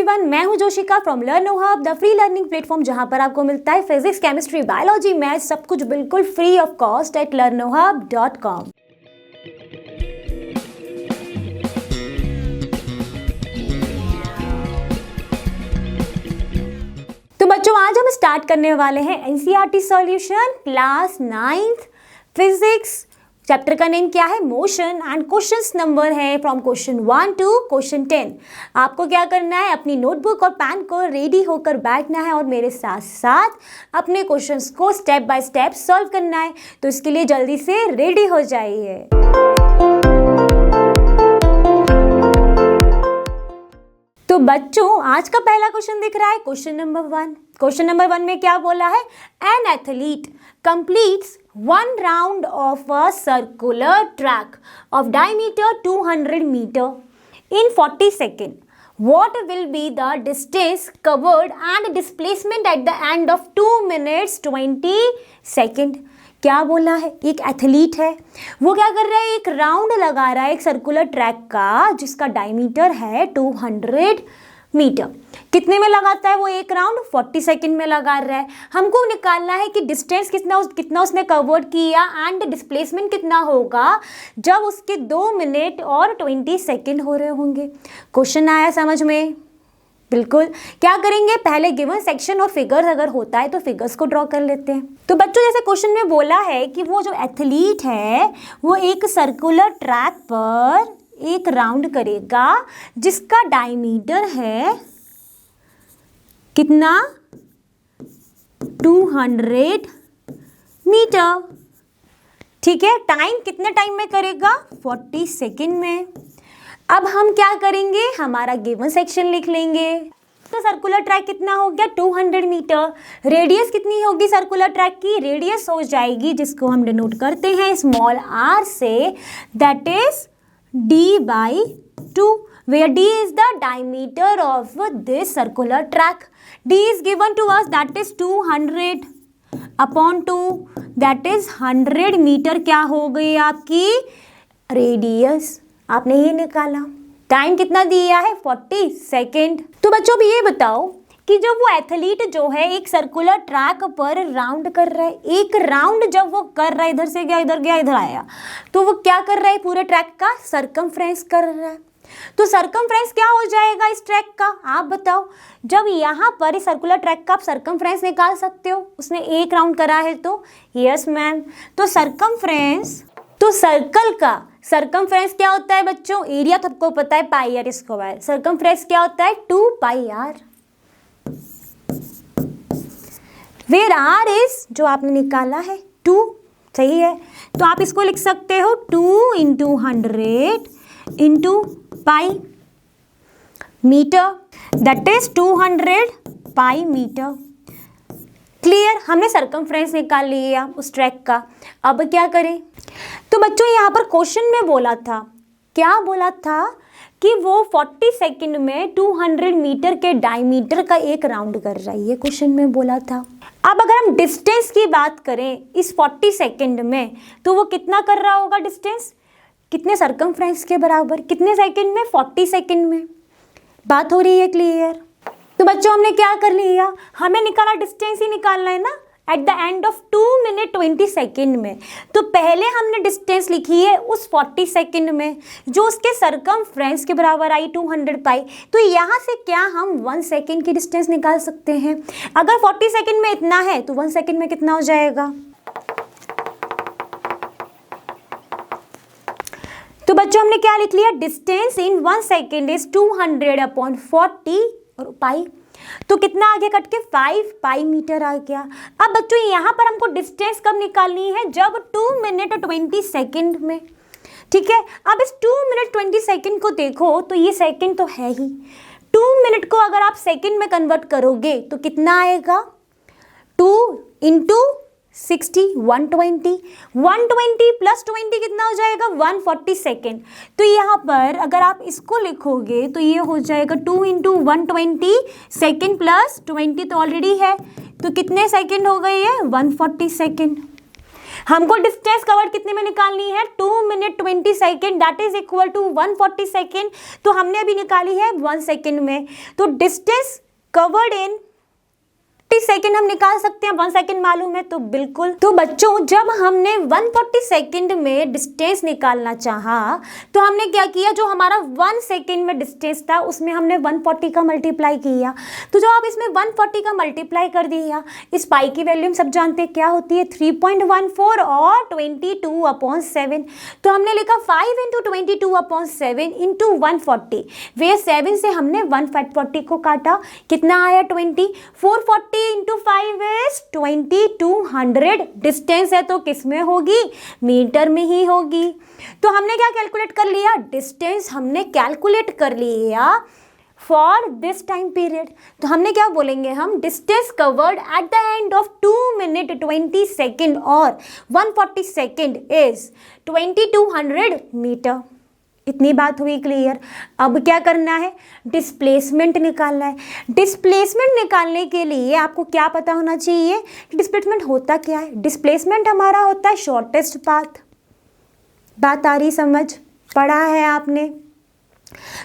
Everyone, मैं हूं Joshika from Learno Hub, the free learning platform जहां पर आपको मिलता है फिजिक्स, केमिस्ट्री, बायोलॉजी, मैथ्स, सब कुछ बिल्कुल free of cost at learnohub.com। तो बच्चों, आज हम स्टार्ट करने वाले हैं NCERT solution class 9th physics. Chapter का नेम क्या है? मोशन। एंड क्वेश्चंस नंबर है फ्रॉम क्वेश्चन 1 टू क्वेश्चन 10। आपको क्या करना है? अपनी नोटबुक और पेन को रेडी होकर बैठना है और मेरे साथ साथ अपने क्वेश्चंस को स्टेप बाय स्टेप सॉल्व करना है। तो इसके लिए जल्दी से रेडी हो जाइए। तो बच्चों, आज का पहला क्वेश्चन दिख रहा है क्वेश्चन नंबर 1। क्वेश्चन नंबर 1 में क्या बोला है? An athlete completes one round of a circular track of diameter 200 meter in 40 seconds. What will be the distance covered and displacement at the end of 2 minutes 20 seconds? क्या बोला है? एक athlete है, वो क्या कर रहा है? एक राउंड लगा रहा है एक सर्कुलर ट्रैक का जिसका डायमीटर है 200 मीटर। कितने में लगाता है वो एक राउंड? 40 सेकंड में लगा रहा है। हमको निकालना है कि डिस्टेंस कितना उसने कवर्ड किया एंड डिस्प्लेसमेंट कितना होगा जब उसके 2 मिनट और 20 सेकंड हो रहे होंगे। क्वेश्चन आया समझ में? बिल्कुल। क्या करेंगे? पहले गिवन सेक्शन और फिगर्स अगर होता है तो फिगर्स को ड्रॉ कर लेते हैं। तो बच्चों, जैसे क्वेश्चन में बोला है कि वो जो एथलीट है वो एक सर्कुलर ट्रैक पर एक राउंड करेगा जिसका डायमीटर है कितना? 200 मीटर। ठीक है। टाइम कितने टाइम में करेगा? 40 सेकंड में। अब हम क्या करेंगे? हमारा गिवन सेक्शन लिख लेंगे। तो सर्कुलर ट्रैक कितना हो गया? 200 मीटर। रेडियस कितनी होगी सर्कुलर ट्रैक की? रेडियस हो जाएगी, जिसको हम डिनोट करते हैं स्मॉल r से, that is d by 2, where d is the diameter of this circular track. d is given to us, that is 200 upon 2, that is 100 metre. क्या हो गई आपकी रेडियस? आपने ये निकाला। टाइम कितना दिया है? 40 सेकेंड। तो बच्चों, भी ये बताओ कि जब वो एथलीट जो है एक सर्कुलर ट्रैक पर राउंड कर रहा है, एक राउंड जब वो कर रहा है, इधर से गया, इधर आया, तो वो क्या कर रहा है? पूरे ट्रैक का सरकमफ्रेंस कर रहा है। तो सरकमफ्रेंस क्या हो जाएगा इस ट्रैक का? आप बताओ। जब यहाँ पर इस सर्कुलर ट्रैक का आप सरकमफ्रेंस निकाल सकते हो, उसने एक राउंड करा है तो। Yes ma'am. तो सरकमफ्रेंस, तो सर्कल का सरकमफ्रेंस क्या होता है बच्चों? एरिया तो आपको पता है, पाई आर स्क्वायर। सरकमफ्रेंस क्या होता है? 2 पाई आर। वेयर आर इज, जो आपने निकाला है 2, सही है। तो आप इसको लिख सकते हो 2 × 100 × pi metre, that is 200 pi metre. Clear? हमने सरकमफ्रेंस निकाल लिया उस ट्रैक का। अब क्या करें? तो बच्चों, यहाँ पर क्वेश्चन में बोला था, क्या बोला था? कि वो 40 सेकंड में 200 मीटर के डायमीटर का एक राउंड कर रहा है, ये क्वेश्चन में बोला था। अब अगर हम डिस्टेंस की बात करें इस 40 सेकंड में, तो वो कितना कर रहा होगा डिस्टेंस? कितने सरकमफ्रेंस के बराबर? कितने सेकंड में? 40 सेकंड में। बात हो रही है क्लियर? तो बच्चों, हमने क्या कर लिया? हमें निकाला डिस्टेंस ही निकालना है ना, at the end of 2 minute 20 second में। तो पहले हमने डिस्टेंस लिखी है उस 40 सेकेंड में जो उसके सरकमफ्रेंस के बराबर आई 200 पाई। तो यहाँ से क्या हम 1 सेकेंड की डिस्टेंस निकाल सकते हैं? अगर 40 सेकेंड में इतना है तो 1 सेकेंड में कितना हो जाएगा? तो बच्चों, हमने क्या लिख लिया? Distance in 1 second is 200 upon 40 और पाई। तो कितना आ गया कट के? 5 पाई मीटर आ गया। अब बच्चों, यहाँ पर हमको डिस्टेंस कब निकालनी है? जब 2 मिनट 20 सेकंड में। ठीक है। अब इस 2 मिनट 20 सेकंड को देखो तो ये सेकंड तो है ही। 2 मिनट को अगर आप सेकंड में कन्वर्ट करोगे तो कितना आएगा? 2 × 60 120 प्लस 20 कितना हो जाएगा? 140 सेकेंड। तो यहाँ पर अगर आप इसको लिखोगे तो ये हो जाएगा 2 × 120 सेकेंड प्लस 20 तो ऑलरेडी है, तो कितने सेकेंड हो गए? ये 140 सेकेंड। हमको डिस्टेंस कवर्ड कितने में निकालनी है, 2 minute 20 second, that is equal to 140 second. तो हमने अभी निकाली है 1 सेकेंड में। तो डिस्टेंस कवर्ड इन 40 सेकेंड हम निकाल सकते हैं, 1 सेकेंड मालूम है तो बिल्कुल। तो बच्चों जब हमने 140 सेकेंड में डिस्टेंस निकालना चाहा तो हमने क्या किया, जो हमारा 1 सेकेंड में डिस्टेंस था उसमें हमने 140 का मल्टीप्लाई किया। तो जब आप इसमें 140 का मल्टीप्लाई कर दिया, इस पाई की वैल्यू हम सब जानते हैं क्या होती है, 3.14 और 22/7। तो हमने लिखा 5 × 22/7 × 140, वे 7 से हमने 140 को काटा, कितना आया 20। 440 × 5 इज 2200। डिस्टेंस है तो किस में होगी, मीटर में ही होगी। तो हमने क्या कैलकुलेट कर लिया, डिस्टेंस हमने कैलकुलेट कर लिया फॉर दिस टाइम पीरियड। तो हमने क्या बोलेंगे, हम distance covered at the end of 2 minute 20 second और 140 सेकेंड इज 2200 मीटर। इतनी बात हुई क्लियर। अब क्या करना है, डिस्प्लेसमेंट निकालना है। डिस्प्लेसमेंट निकालने के लिए आपको क्या पता होना चाहिए कि डिस्प्लेसमेंट होता क्या है। डिस्प्लेसमेंट हमारा होता है शॉर्टेस्ट पाथ। बात आ रही समझ, पढ़ा है आपने।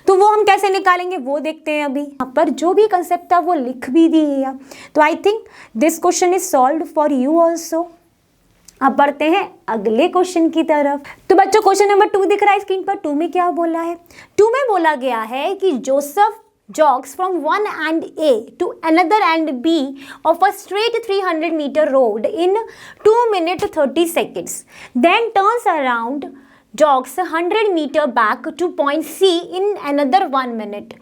तो वो हम कैसे निकालेंगे वो देखते हैं अभी। यहाँ पर जो भी कंसेप्ट था वो लिख भी दिया। तो I think this question is solved for you also. अब बढ़ते हैं अगले क्वेश्चन की तरफ। तो बच्चों क्वेश्चन नंबर 2 दिख रहा है स्क्रीन पर। 2 में क्या बोला है, 2 में बोला गया है कि Joseph jogs from one end A to another end B of a straight 300 meter road in 2 minutes 30 seconds, then turns around, jogs 100 meter back to point C in another 1 minute.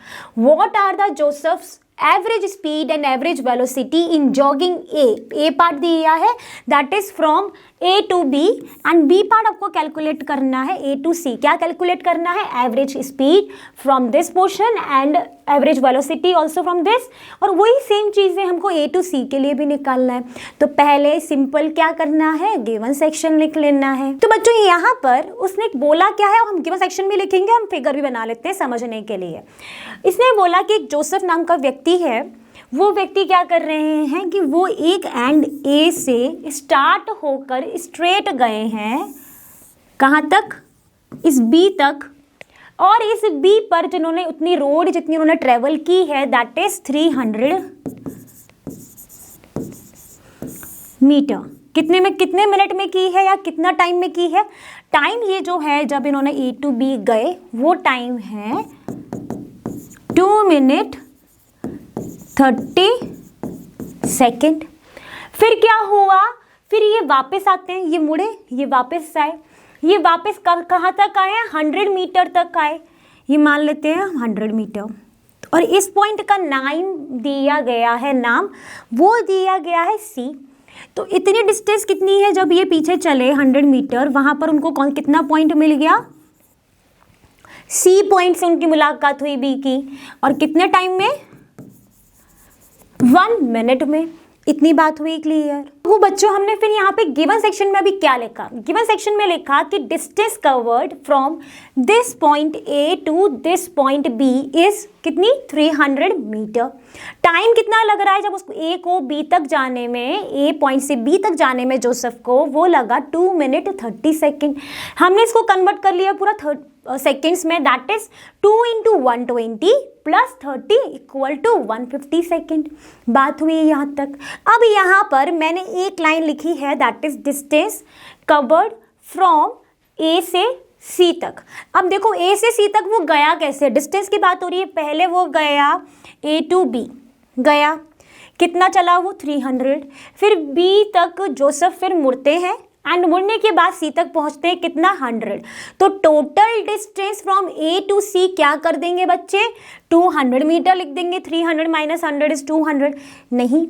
What are the Joseph's average speed and average velocity in jogging A part दिया है, that is from A to B, and B part आपको calculate करना है A to C. क्या calculate करना है, average speed from this portion and average velocity also from this. और वही सेम चीज़ें हमको ए टू सी के लिए भी निकालना है। तो पहले सिंपल क्या करना है, गिवन सेक्शन लिख लेना है। तो बच्चों यहाँ पर उसने बोला क्या है, हम गिवन सेक्शन भी लिखेंगे, हम फिगर भी बना लेते हैं समझने के लिए। इसने बोला कि एक जोसेफ नाम का व्यक्ति है, वो व्यक्ति क्या कर रहे हैं कि वो एक एंड ए से स्टार्ट होकर स्ट्रेट गए हैं, कहाँ तक, इस बी तक। और इस बी पर जिन्होंने उतनी रोड जितनी उन्होंने ट्रेवल की है दैट इज 300 मीटर। कितने में, कितने मिनट में की है या कितना टाइम में की है, टाइम ये जो है जब इन्होंने ए टू बी गए वो टाइम है 2 मिनट 30 सेकेंड। फिर क्या हुआ, फिर ये वापस आते हैं, ये मुड़े, ये वापस आए, ये वापस कहाँ तक आए, 100 मीटर तक आए, ये मान लेते हैं 100 मीटर। और इस पॉइंट का नाम दिया गया है, नाम वो दिया गया है सी। तो इतनी डिस्टेंस कितनी है, जब ये पीछे चले 100 मीटर, वहाँ पर उनको कितना पॉइंट मिल गया, सी पॉइंट से उनकी मुलाकात हुई बी की। और कितने टाइम में, 1 मिनट में। इतनी बात हुई क्लियर। वो बच्चों हमने फिर यहाँ पे गिवन सेक्शन में अभी क्या लिखा, गिवन सेक्शन में लिखा कि distance covered from this point A to this point B is कितनी, 300 मीटर। टाइम कितना लग रहा है, जब उसको ए को बी तक जाने में, ए पॉइंट से बी तक जाने में जोसेफ को, वो लगा 2 मिनट 30 सेकेंड। हमने इसको कन्वर्ट कर लिया पूरा सेकेंड्स में, दैट इज 2 × 120 + 30 = 150 सेकेंड। बात हुई यहाँ तक। अब यहाँ पर मैंने एक लाइन लिखी है, that is distance covered from A से सी तक। अब देखो ए से सी तक वो गया कैसे, डिस्टेंस की बात हो रही है। पहले वो गया ए टू बी, गया कितना चला वो 300, फिर बी तक जोसेफ फिर मुड़ते हैं एंड मुड़ने के बाद सी तक पहुंचते हैं कितना, 100। तो total distance from A to C क्या कर देंगे बच्चे, 200 मीटर लिख देंगे। 300 - 100 इज 200। नहीं,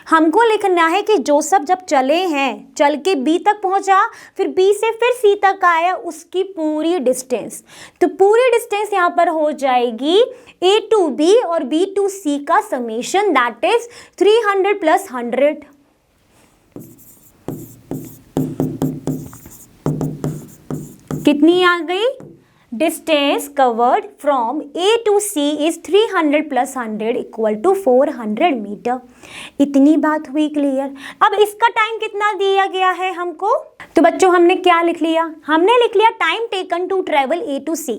हमको लिखना है कि जोसेफ जब चले हैं, चल के बी तक पहुंचा, फिर बी से फिर सी तक आया, उसकी पूरी डिस्टेंस। तो पूरी डिस्टेंस यहाँ पर हो जाएगी ए टू बी और बी टू सी का समेशन, दैट इज 300 + 100। कितनी आ गई, distance covered from A to C is 300 plus 100 equal to 400 metre. इतनी बात हुई क्लियर। अब इसका टाइम कितना दिया गया है हमको, तो बच्चों हमने क्या लिख लिया, हमने लिख लिया time taken to travel A to C।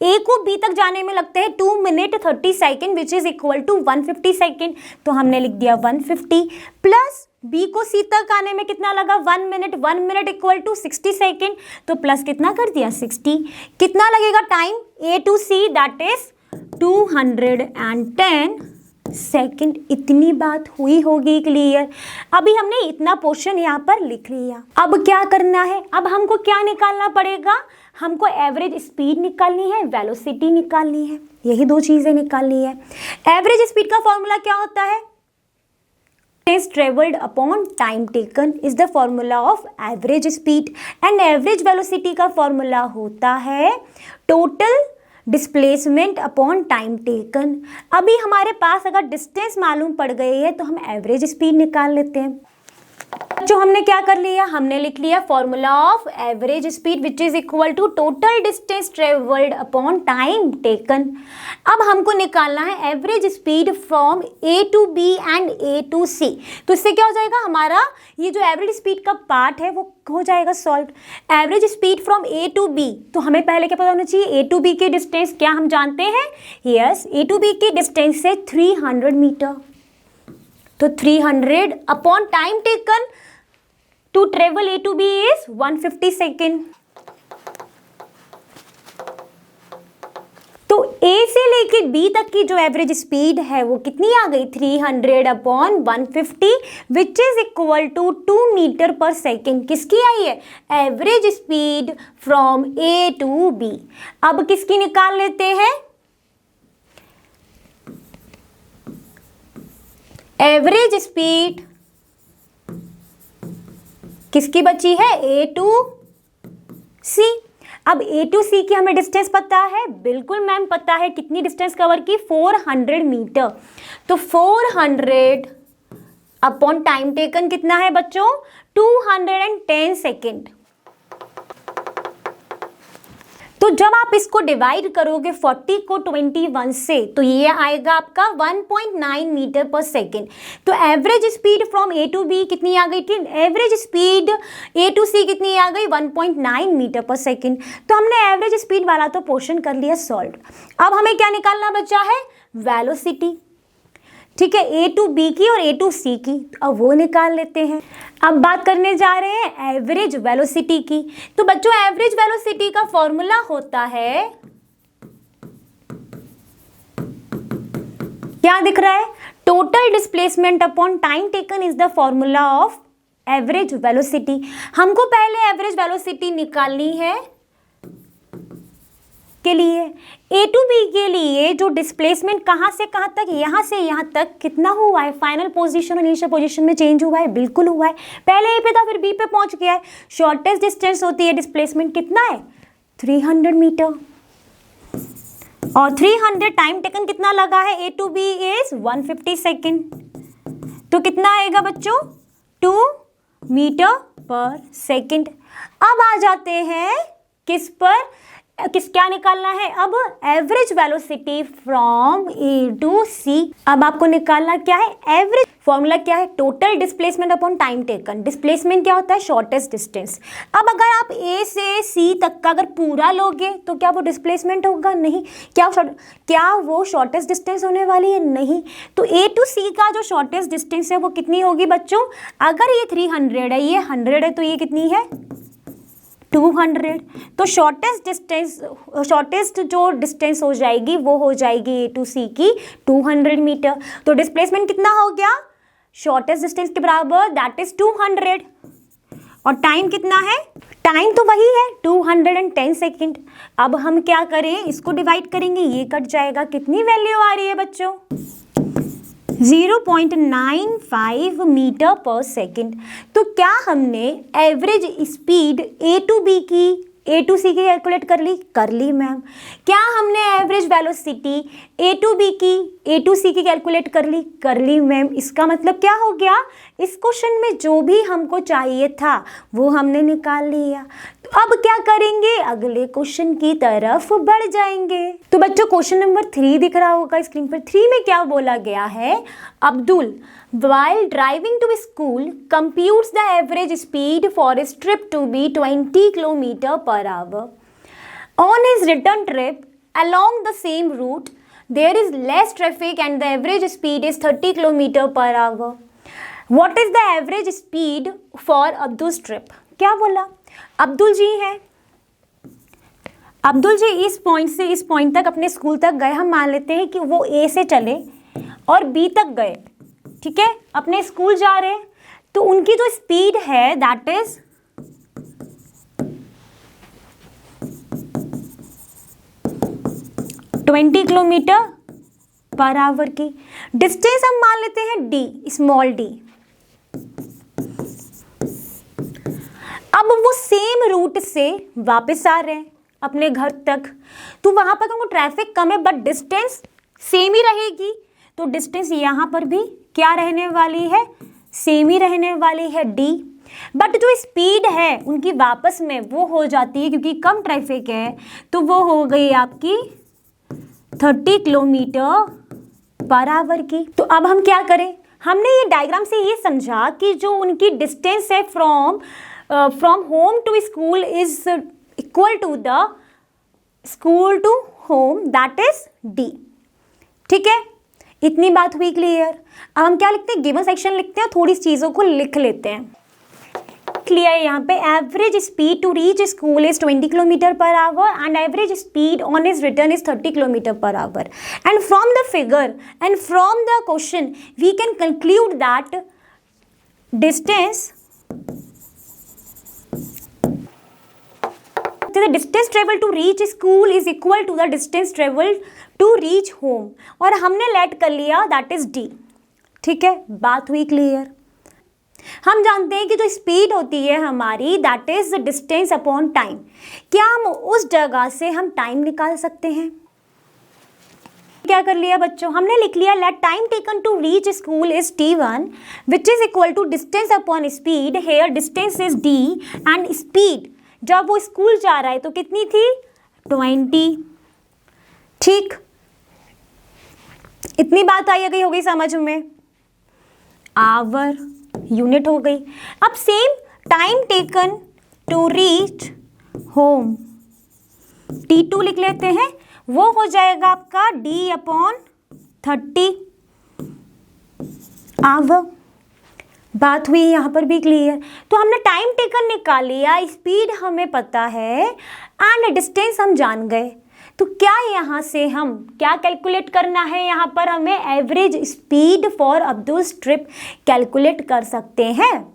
A को B तक जाने में लगते हैं 2 minute 30 second which is equal to 150 second, तो हमने लिख दिया 150 प्लस B को C तक आने में कितना लगा 1 मिनट इक्वल टू 60 सेकेंड, तो प्लस कितना कर दिया 60। कितना लगेगा time A to C, that is 210 second. इतनी बात हुई होगी क्लियर। अभी हमने इतना पोर्शन यहाँ पर लिख लिया। अब क्या करना है, अब हमको क्या निकालना पड़ेगा, हमको एवरेज स्पीड निकालनी है, वेलोसिटी निकालनी है, यही दो चीजें निकालनी है। एवरेज स्पीड का फॉर्मूला क्या होता है, distance traveled upon time taken is the formula of average speed and average velocity का फॉर्मूला होता है total displacement upon time taken। अभी हमारे पास अगर डिस्टेंस मालूम पड़ गई है तो हम एवरेज स्पीड निकाल लेते हैं। जो हमने क्या कर लिया, हमने लिख लिया formula of average speed which is equal to total distance travelled upon time taken. अब हमको निकालना है average speed from A to B and A to C। तो इससे क्या हो जाएगा, हमारा ये जो एवरेज स्पीड का पार्ट है वो हो जाएगा solve. Average speed from A to B, तो हमें पहले क्या पता होना चाहिए, A to B की डिस्टेंस क्या हम जानते हैं, यस A to B की डिस्टेंस है 300 मीटर। तो 300 upon time taken to travel A to B is 150 second. तो A से लेके B तक की जो एवरेज स्पीड है वो कितनी आ गई, 300 upon 150 which is equal to 2 metre पर सेकेंड। किसकी आई है, average speed from A to B। अब किसकी निकाल लेते हैं, एवरेज स्पीड किसकी बची है, A to C। अब A to C की हमें डिस्टेंस पता है, बिल्कुल मैम पता है, कितनी डिस्टेंस कवर की, 400 मीटर। तो 400 अपॉन टाइम टेकन कितना है बच्चों, 210 सेकेंड। तो जब आप इसको डिवाइड करोगे 40 को 21 से, तो ये आएगा आपका 1.9 मीटर पर सेकेंड। तो average speed from A to B कितनी आ गई थी, average speed A to C कितनी आ गई, 1.9 मीटर पर सेकेंड। तो हमने एवरेज स्पीड वाला तो पोर्शन कर लिया सॉल्व। अब हमें क्या निकालना बचा है, वेलोसिटी। ठीक है, A to B की और A to C की, अब वो निकाल लेते हैं। अब बात करने जा रहे हैं एवरेज वेलोसिटी की। तो बच्चों एवरेज वेलोसिटी का फॉर्मूला होता है, क्या दिख रहा है, total displacement upon time taken is the formula of average velocity. हमको पहले एवरेज वेलोसिटी निकालनी है के लिए A to B के लिए जो डिस्प्लेसमेंट कहाँ से कहाँ तक, यहाँ से यहाँ तक कितना हुआ है, फाइनल पोजीशन और इनिशियल पोजीशन में चेंज हुआ है, बिल्कुल हुआ है। पहले A पे था फिर B पे पहुंच गया है। शॉर्टेस्ट डिस्टेंस होती है डिस्प्लेसमेंट कितना है, 300 मीटर। और 300 टाइम टेकन कितना लगा है, A to B is 150 second. तो कितना आएगा बच्चों, 2 मीटर पर सेकेंड। अब आ जाते हैं किस पर, क्या निकालना है, अब average velocity from A to C। अब आपको निकालना क्या है, एवरेज फॉर्मूला क्या है, total displacement upon time taken. Displacement क्या होता है, शॉर्टेस्ट डिस्टेंस। अब अगर आप A से C तक का अगर पूरा लोगे तो क्या वो डिस्प्लेसमेंट होगा, नहीं। क्या वो शॉर्टेस्ट डिस्टेंस होने वाली है, नहीं। तो A to C का जो शॉर्टेस्ट डिस्टेंस है वो कितनी होगी बच्चों, अगर ये 300 है, ये 100 है, तो ये कितनी है, 200। तो शॉर्टेस्ट जो डिस्टेंस हो जाएगी वो हो जाएगी A to C की 200 मीटर। तो डिस्प्लेसमेंट कितना हो गया, शॉर्टेस्ट डिस्टेंस के बराबर, दैट इज 200। और टाइम कितना है, टाइम तो वही है 210 सेकेंड। अब हम क्या करें, इसको डिवाइड करेंगे, ये कट जाएगा, कितनी वैल्यू आ रही है बच्चों, 0.95 मीटर पर सेकेंड। तो क्या हमने average speed A to B की, A to C की कैलकुलेट कर ली मैम। क्या हमने average velocity A to B की, A to C की कैलकुलेट कर ली मैम। इसका मतलब क्या हो गया, इस क्वेश्चन में जो भी हमको चाहिए था वो हमने निकाल लिया। तो अब क्या करेंगे, अगले क्वेश्चन की तरफ बढ़ जाएंगे। तो बच्चों क्वेश्चन नंबर 3 दिख रहा होगा स्क्रीन पर। 3 में क्या बोला गया है, Abdul while driving to school computes the average speed for his trip to be 20 km per hour. On his return trip along the same route there is less traffic and the average speed is 30 km per hour. What is the average speed for Abdul's trip? क्या बोला, अब्दुल जी हैं, अब्दुल जी इस point से इस point तक अपने school तक गए। हम मान लेते हैं कि वो ए से चले और बी तक गए, ठीक है, अपने स्कूल जा रहे हैं। तो उनकी जो स्पीड है that is 20 kilometre per our की। डिस्टेंस हम मान लेते हैं डी, स्मॉल डी। अब वो सेम रूट से वापस आ रहे हैं अपने घर तक, तो वहां पर तुमको ट्रैफिक कम है बट डिस्टेंस सेम ही रहेगी। तो डिस्टेंस यहाँ पर भी क्या रहने वाली है, सेम ही रहने वाली है डी। बट जो स्पीड है उनकी वापस में वो हो जाती है, क्योंकि कम ट्रैफिक है तो वो हो गई आपकी 30 किलोमीटर पर आवर की। तो अब हम क्या करें, हमने ये डायग्राम से ये समझा कि जो उनकी डिस्टेंस है from home to school is equal to the school to home, that is D. ठीक है, इतनी बात हुई क्लियर। अब हम क्या लिखते हैं, गिवन सेक्शन लिखते हैं, थोड़ी चीज़ों को लिख लेते हैं। क्लियर है यहाँ पे, average speed to reach school is 20 kilometre per hour and average speed on his return is 30 kilometre per hour. And from the figure and from the question we can conclude that distance the distance travel to reach school is equal to the distance travel to reach home, और हमने late कर लिया that is D. ठीक है, बात हुई clear. हम जानते हैं कि जो स्पीड होती है हमारी that is distance upon time. क्या हम उस जगह से हम टाइम निकाल सकते हैं? क्या कर लिया बच्चों, हमने लिख लिया let time taken to reach school is t1 which is equal to distance upon speed. Here distance is d and speed जब वो स्कूल जा रहा है तो कितनी थी, 20। ठीक, इतनी बात आई गई, हो गई समझ में, आवर यूनिट हो गई। अब same time taken to reach home t2 लिख लेते हैं, वो हो जाएगा आपका d अपॉन 30 आवर। बात हुई यहाँ पर भी क्लियर। तो हमने टाइम टेकन निकाल लिया, स्पीड हमें पता है एंड डिस्टेंस हम जान गए। तो क्या यहाँ से हम क्या कैलकुलेट करना है, यहाँ पर हमें average speed for Abdul trip calculate कर सकते हैं।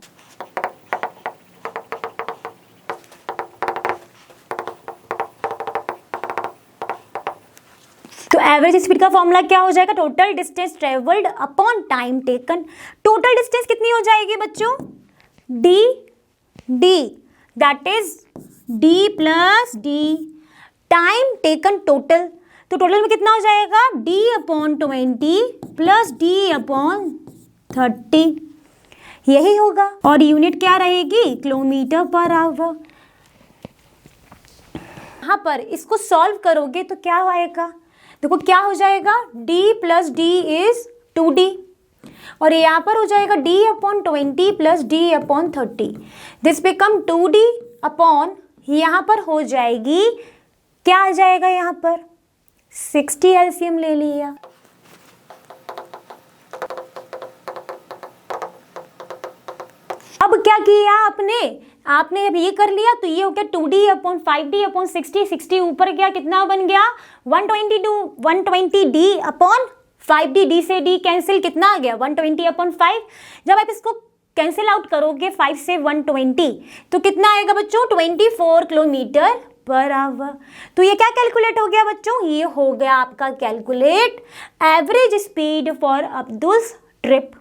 तो एवरेज स्पीड का फॉर्मूला क्या हो जाएगा, total distance travelled upon time taken. Total distance कितनी हो जाएगी बच्चों, D that is D plus D time taken total. तो टोटल में कितना हो जाएगा, D upon 20 plus D upon 30, यही होगा। और यूनिट क्या रहेगी, किलोमीटर पर आवर। यहाँ पर इसको सॉल्व करोगे तो क्या आएगा, देखो क्या हो जाएगा, d plus D is 2d, और यहाँ पर हो जाएगा d upon 20 plus d upon 30। This become 2d upon, यहाँ पर हो जाएगी, क्या आ जाएगा यहाँ पर 60, एलसीएम ले लिया। अब क्या किया आपने अब ये कर लिया, तो ये हो गया 2d अपॉन 5d अपॉन 60। 60 ऊपर गया, कितना बन गया 120d अपॉन 5d, d से d कैंसिल, कितना आ गया 120 अपॉन 5। जब आप इसको कैंसिल आउट करोगे 5 से 120 तो कितना आएगा बच्चों, 24 किलोमीटर पर आवर। तो ये क्या कैलकुलेट हो गया बच्चों, ये हो गया आपका calculate average speed for Abdul trip.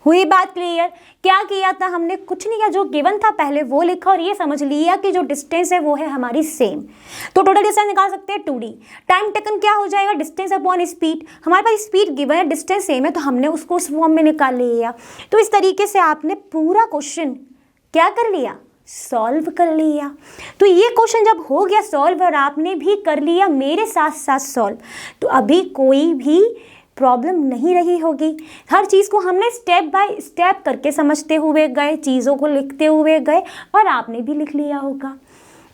हुई बात क्लियर? क्या किया था हमने? कुछ नहीं किया, जो गिवन था पहले वो लिखा और ये समझ लिया कि जो डिस्टेंस है वो है हमारी सेम। तो टोटल डिस्टेंस निकाल सकते हैं 2d। टाइम टेकन क्या हो जाएगा? Distance upon speed. हमारे पास स्पीड गिवन है, डिस्टेंस सेम है, तो हमने उसको उस फॉर्म में निकाल लिया। तो इस तरीके से आपने पूरा क्वेश्चन क्या कर लिया? सॉल्व कर लिया। तो ये क्वेश्चन जब हो गया सॉल्व और आपने भी कर लिया मेरे साथ साथ सॉल्व, तो अभी कोई भी प्रॉब्लम नहीं रही होगी। हर चीज़ को हमने स्टेप बाय स्टेप करके समझते हुए गए, चीज़ों को लिखते हुए गए और आपने भी लिख लिया होगा।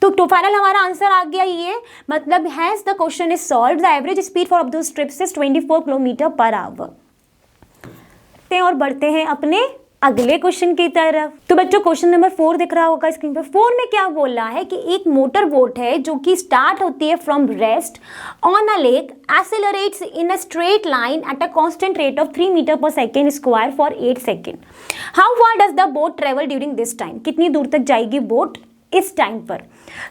तो फाइनल हमारा आंसर आ गया ये, मतलब has the question is solve. The average speed for of those trips is 24 kilometre per our. और बढ़ते हैं अपने अगले क्वेश्चन की तरफ। तो बच्चों क्वेश्चन नंबर 4 दिख रहा होगा स्क्रीन पर। 4 में क्या बोला है कि एक मोटर बोट है जो कि स्टार्ट होती है from rest on a lake, accelerates in a straight line at a constant rate of 3 meter पर second square for 8 second. How far does the boat travel during this time? कितनी दूर तक जाएगी बोट इस time पर?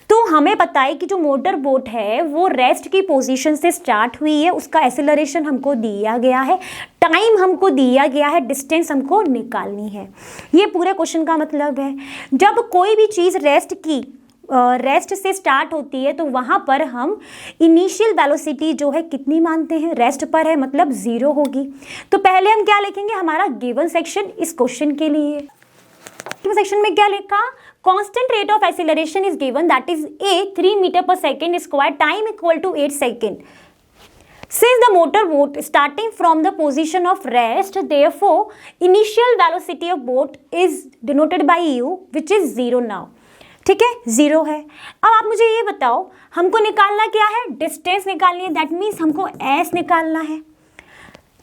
तो हमें पता है कि जो मोटर बोट है वो रेस्ट की पोजीशन से स्टार्ट हुई है, उसका एक्सेलरेशन हमको दिया गया है, टाइम हमको दिया गया है, डिस्टेंस हमको निकालनी है। ये पूरे क्वेश्चन का मतलब है। जब कोई भी चीज़ रेस्ट से स्टार्ट होती है तो वहाँ पर हम इनिशियल वेलोसिटी जो है कितनी मानते हैं? रेस्ट पर है, मतलब 0 होगी। तो पहले हम क्या लिखेंगे? हमारा गिवन सेक्शन इस क्वेश्चन के लिए। गिवन सेक्शन में क्या लिखा? Constant rate of acceleration is given, that is a 3 meter पर second square, time equal to 8 second. Since the motor boat starting from the position of rest, therefore initial velocity of boat is denoted by u, which is 0 now. ठीक है, 0 है। अब आप मुझे ये बताओ, हमको निकालना क्या है? डिस्टेंस निकालनी है, दैट मीन्स हमको s निकालना है।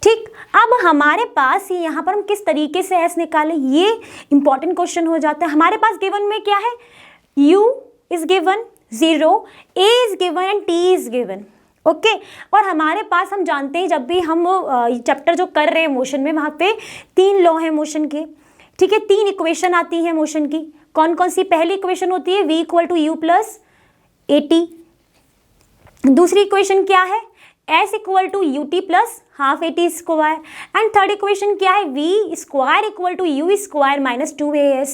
ठीक, अब हमारे पास यहाँ पर हम किस तरीके से s निकालें, ये इंपॉर्टेंट क्वेश्चन हो जाता है। हमारे पास गिवन में क्या है? u is given 0, a is given and t is given. Okay और हमारे पास हम जानते हैं जब भी हम चैप्टर जो कर रहे हैं मोशन में, वहाँ पे 3 लॉ हैं मोशन के। ठीक है, 3 इक्वेशन आती हैं मोशन की। कौन कौन सी? पहली इक्वेशन होती है v equal to u plus a t. दूसरी इक्वेशन क्या है? s equal to u t plus half a t square. And third equation क्या है? v square equal to u square minus 2as।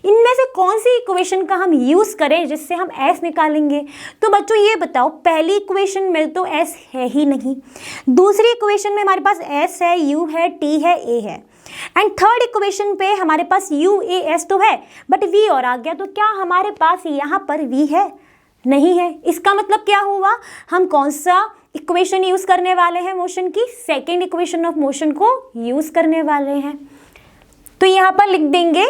इनमें से कौन सी इक्वेशन का हम यूज़ करें जिससे हम s निकालेंगे? तो बच्चों ये बताओ, पहली इक्वेशन में तो s है ही नहीं, दूसरी इक्वेशन में हमारे पास s है, u है, t है, a है, एंड थर्ड इक्वेशन पे हमारे पास u a s तो है बट v और आ गया। तो क्या हमारे पास यहाँ पर v है? नहीं है। इसका मतलब क्या हुआ? हम कौन सा इक्वेशन यूज करने वाले हैं मोशन की? सेकेंड इक्वेशन ऑफ मोशन को यूज करने वाले हैं। तो यहां पर लिख देंगे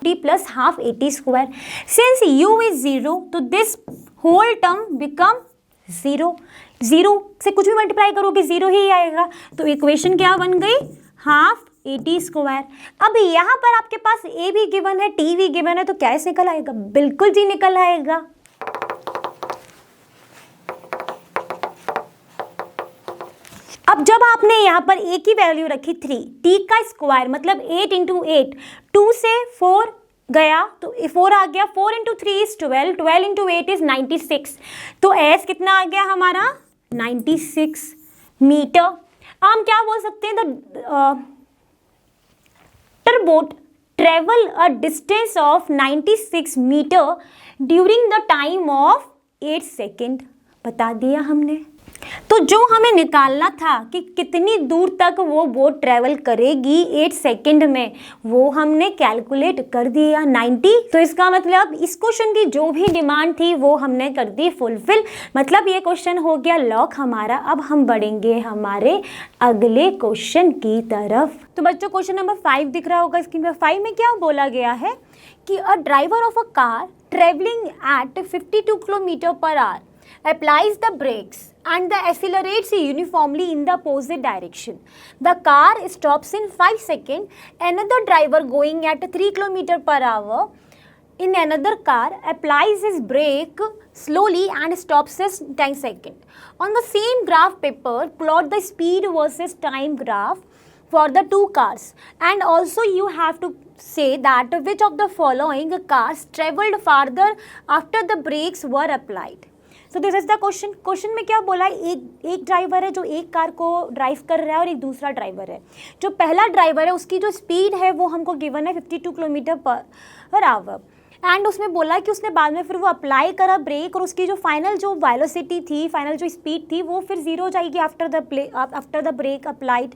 t plus half a t square. Since u is 0 तो दिस होल टर्म बिकम 0। 0 से कुछ भी मल्टीप्लाई करोगे 0 ही आएगा। तो इक्वेशन क्या बन गई? Half a t square. अब यहाँ पर आपके पास a भी गिवन है, t भी गिवन है, तो क्या ऐसे निकल आएगा? बिल्कुल जी निकल आएगा। अब जब आपने यहाँ पर a की वैल्यू रखी 3, t का स्क्वायर मतलब 8 इंटू 8, 2 से 4 गया तो 4 आ गया, 4 इंटू 3 इज 12, 12 इंटू 8 इज 96। तो s कितना आ गया हमारा? 96 मीटर। हम क्या बोल सकते हैं? boat travel a distance of 96 meter during the time of 8 second. बता दिया हमने। तो जो हमें निकालना था कि कितनी दूर तक वो बोट ट्रेवल करेगी 8 सेकेंड में, वो हमने कैलकुलेट कर दिया 90। तो इसका मतलब इस क्वेश्चन की जो भी डिमांड थी वो हमने कर दी फुलफिल। मतलब ये क्वेश्चन हो गया लॉक हमारा। अब हम बढ़ेंगे हमारे अगले क्वेश्चन की तरफ। तो बच्चों क्वेश्चन नंबर 5 दिख रहा होगा स्क्रीन पर। 5 में क्या बोला गया है कि a driver of a car travelling at 52 kilometre per our applies the brakes and the accelerates uniformly in the opposite direction. The car stops in 5 seconds. Another driver going at 3 km per hour in another car applies his brake slowly and stops in 10 seconds. On the same graph paper, plot the speed versus time graph for the two cars, and also you have to say that which of the following cars traveled farther after the brakes were applied. So this is the question. Question में क्या बोला है, एक driver है जो एक car को drive कर रहा है और एक दूसरा ड्राइवर है। जो पहला ड्राइवर है उसकी जो स्पीड है वो हमको गिवन है 52 किलोमीटर पर आवर, एंड उसमें बोला कि उसने बाद में फिर वो अप्लाई करा ब्रेक और उसकी जो फाइनल जो वेलोसिटी थी, फाइनल जो स्पीड थी वो फिर 0 हो जाएगी आफ्टर द ब्रेक अप्लाइड।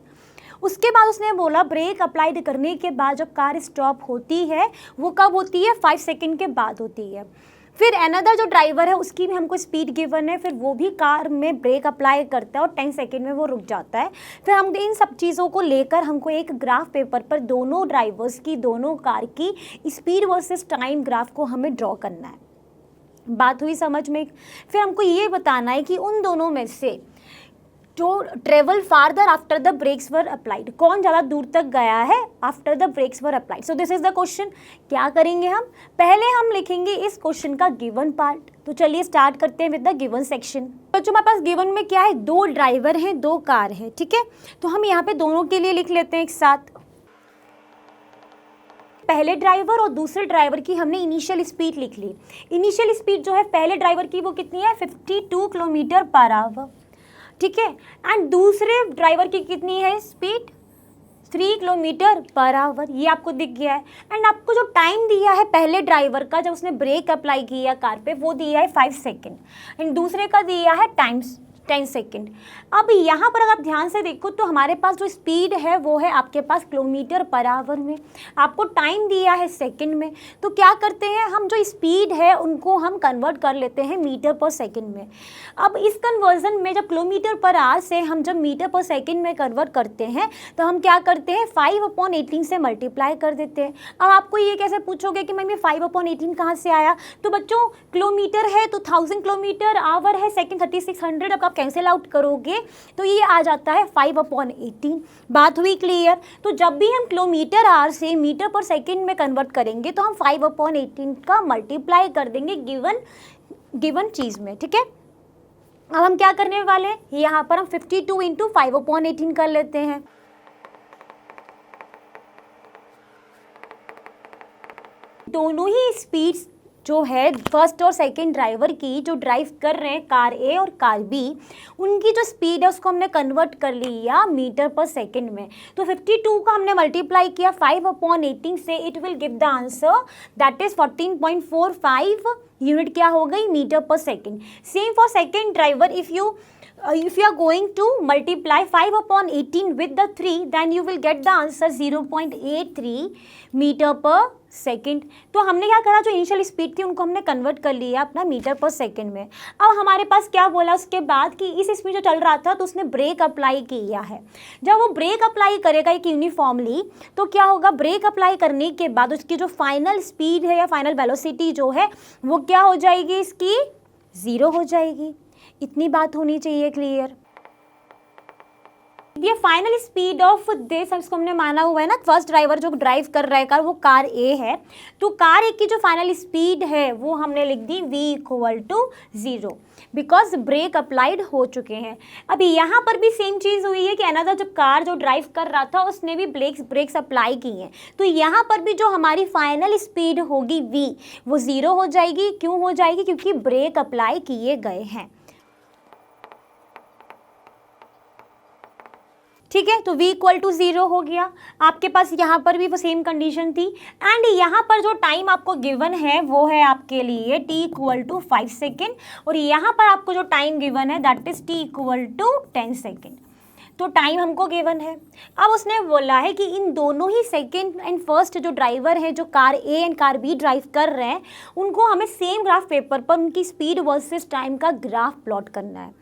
उसके बाद उसने बोला ब्रेक अप्लाइड करने के बाद जब कार स्टॉप होती है वो कब होती है, 5 सेकेंड के बाद होती है। फिर अनदर जो ड्राइवर है उसकी भी हमको स्पीड गिवन है, फिर वो भी कार में ब्रेक अप्लाई करता है और 10 सेकेंड में वो रुक जाता है। फिर हम इन सब चीज़ों को लेकर हमको एक ग्राफ पेपर पर दोनों ड्राइवर्स की, दोनों कार की स्पीड वर्सेस टाइम ग्राफ को हमें ड्रॉ करना है। बात हुई समझ में। फिर हमको ये बताना है कि उन दोनों में से जो travel farther after the brakes were applied, कौन ज़्यादा दूर तक गया है after the brakes were applied. So this is the question. क्या करेंगे हम, पहले हम लिखेंगे इस क्वेश्चन का गिवन पार्ट। तो चलिए स्टार्ट करते हैं विद द गिवन सेक्शन। बच्चों हमारे पास गिवन में क्या है, 2 ड्राइवर हैं, 2 कार है, ठीक है। तो हम यहाँ पे दोनों के लिए लिख लेते हैं एक साथ। पहले ड्राइवर और दूसरे ड्राइवर की हमने इनिशियल स्पीड लिख ली। इनिशियल स्पीड जो है पहले ड्राइवर की वो कितनी है, 52 किलोमीटर पर आवर, ठीक है। एंड दूसरे ड्राइवर की कितनी है स्पीड, 3 किलोमीटर पर आवर, ये आपको दिख गया है। एंड आपको जो टाइम दिया है पहले ड्राइवर का जब उसने ब्रेक अप्लाई किया कार पे वो दिया है 5 सेकेंड, एंड दूसरे का दिया है 10 सेकेंड। अब यहाँ पर अगर आप ध्यान से देखो तो हमारे पास जो स्पीड है वो है आपके पास किलोमीटर पर आवर में, आपको टाइम दिया है सेकंड में। तो क्या करते हैं हम, जो स्पीड है उनको हम कन्वर्ट कर लेते हैं मीटर पर सेकंड में। अब इस कन्वर्जन में जब किलोमीटर पर आवर से हम जब मीटर पर सेकंड में कन्वर्ट करते हैं तो हम क्या करते हैं 5/18 से मल्टीप्लाई कर देते हैं। अब आपको ये कैसे पूछोगे कि मैम ये 5/18 कहाँ से आया, तो बच्चों किलोमीटर है तो 1000 किलोमीटर, आवर है सेकंड 3600, अब आप कैंसिल आउट करोगे तो ये आ जाता है 5/18। बात हुई क्लियर। तो जब भी हम किलोमीटर आवर से मीटर पर सेकंड में कन्वर्ट करेंगे तो हम 5/18 का मल्टीप्लाई कर देंगे गिवन चीज़ में, ठीक है। अब हम क्या करने वाले हैं, यहाँ पर हम 52 × 5/18 कर लेते हैं। दोनों ही स्पीड्स जो है फर्स्ट और सेकंड ड्राइवर की जो ड्राइव कर रहे हैं कार ए और कार बी, उनकी जो स्पीड है उसको हमने कन्वर्ट कर लिया मीटर पर सेकंड में। तो 52 का हमने मल्टीप्लाई किया 5/18 से, it will give the answer that is 14.45 unit क्या हो गई, मीटर पर second. Same for second driver, if you are going to multiply 5/18 with the 3, then you will get the answer 0.83 metre पर सेकेंड। तो हमने क्या करा, जो इनिशियल स्पीड थी उनको हमने कन्वर्ट कर लिया अपना मीटर पर सेकेंड में। अब हमारे पास क्या बोला उसके बाद कि इस स्पीड जो चल रहा था तो उसने ब्रेक अप्लाई किया है। जब वो ब्रेक अप्लाई करेगा एक यूनिफॉर्मली तो क्या होगा, ब्रेक अप्लाई करने के बाद उसकी जो फाइनल स्पीड है या फाइनल वेलोसिटी जो है वो क्या हो जाएगी, इसकी 0 हो जाएगी। इतनी बात होनी चाहिए क्लियर। ये फाइनल स्पीड ऑफ दिस, इसको हमने माना हुआ है ना, फर्स्ट ड्राइवर जो ड्राइव कर रहा है कार वो कार ए है, तो कार ए की जो फाइनल स्पीड है वो हमने लिख दी v = 0 बिकॉज ब्रेक अप्लाइड हो चुके हैं। अभी यहाँ पर भी सेम चीज़ हुई है कि अनदर जब कार जो ड्राइव कर रहा था उसने भी ब्रेक्स अप्लाई की हैं, तो यहाँ पर भी जो हमारी फाइनल स्पीड होगी v वो 0 हो जाएगी। क्यों हो जाएगी, क्योंकि ब्रेक अप्लाई किए गए हैं, ठीक है। तो v = 0 हो गया। आपके पास यहाँ पर भी वो सेम कंडीशन थी। एंड यहाँ पर जो टाइम आपको गिवन है वो है आपके लिए t = 5 सेकेंड, और यहाँ पर आपको जो टाइम गिवन है दैट इज t = 10 सेकेंड। तो टाइम हमको गिवन है। अब उसने बोला है कि इन दोनों ही सेकेंड एंड फर्स्ट जो ड्राइवर हैं जो car A and car B drive कर रहे हैं उनको हमें सेम ग्राफ पेपर पर उनकी स्पीड वर्सेस टाइम का ग्राफ प्लॉट करना है।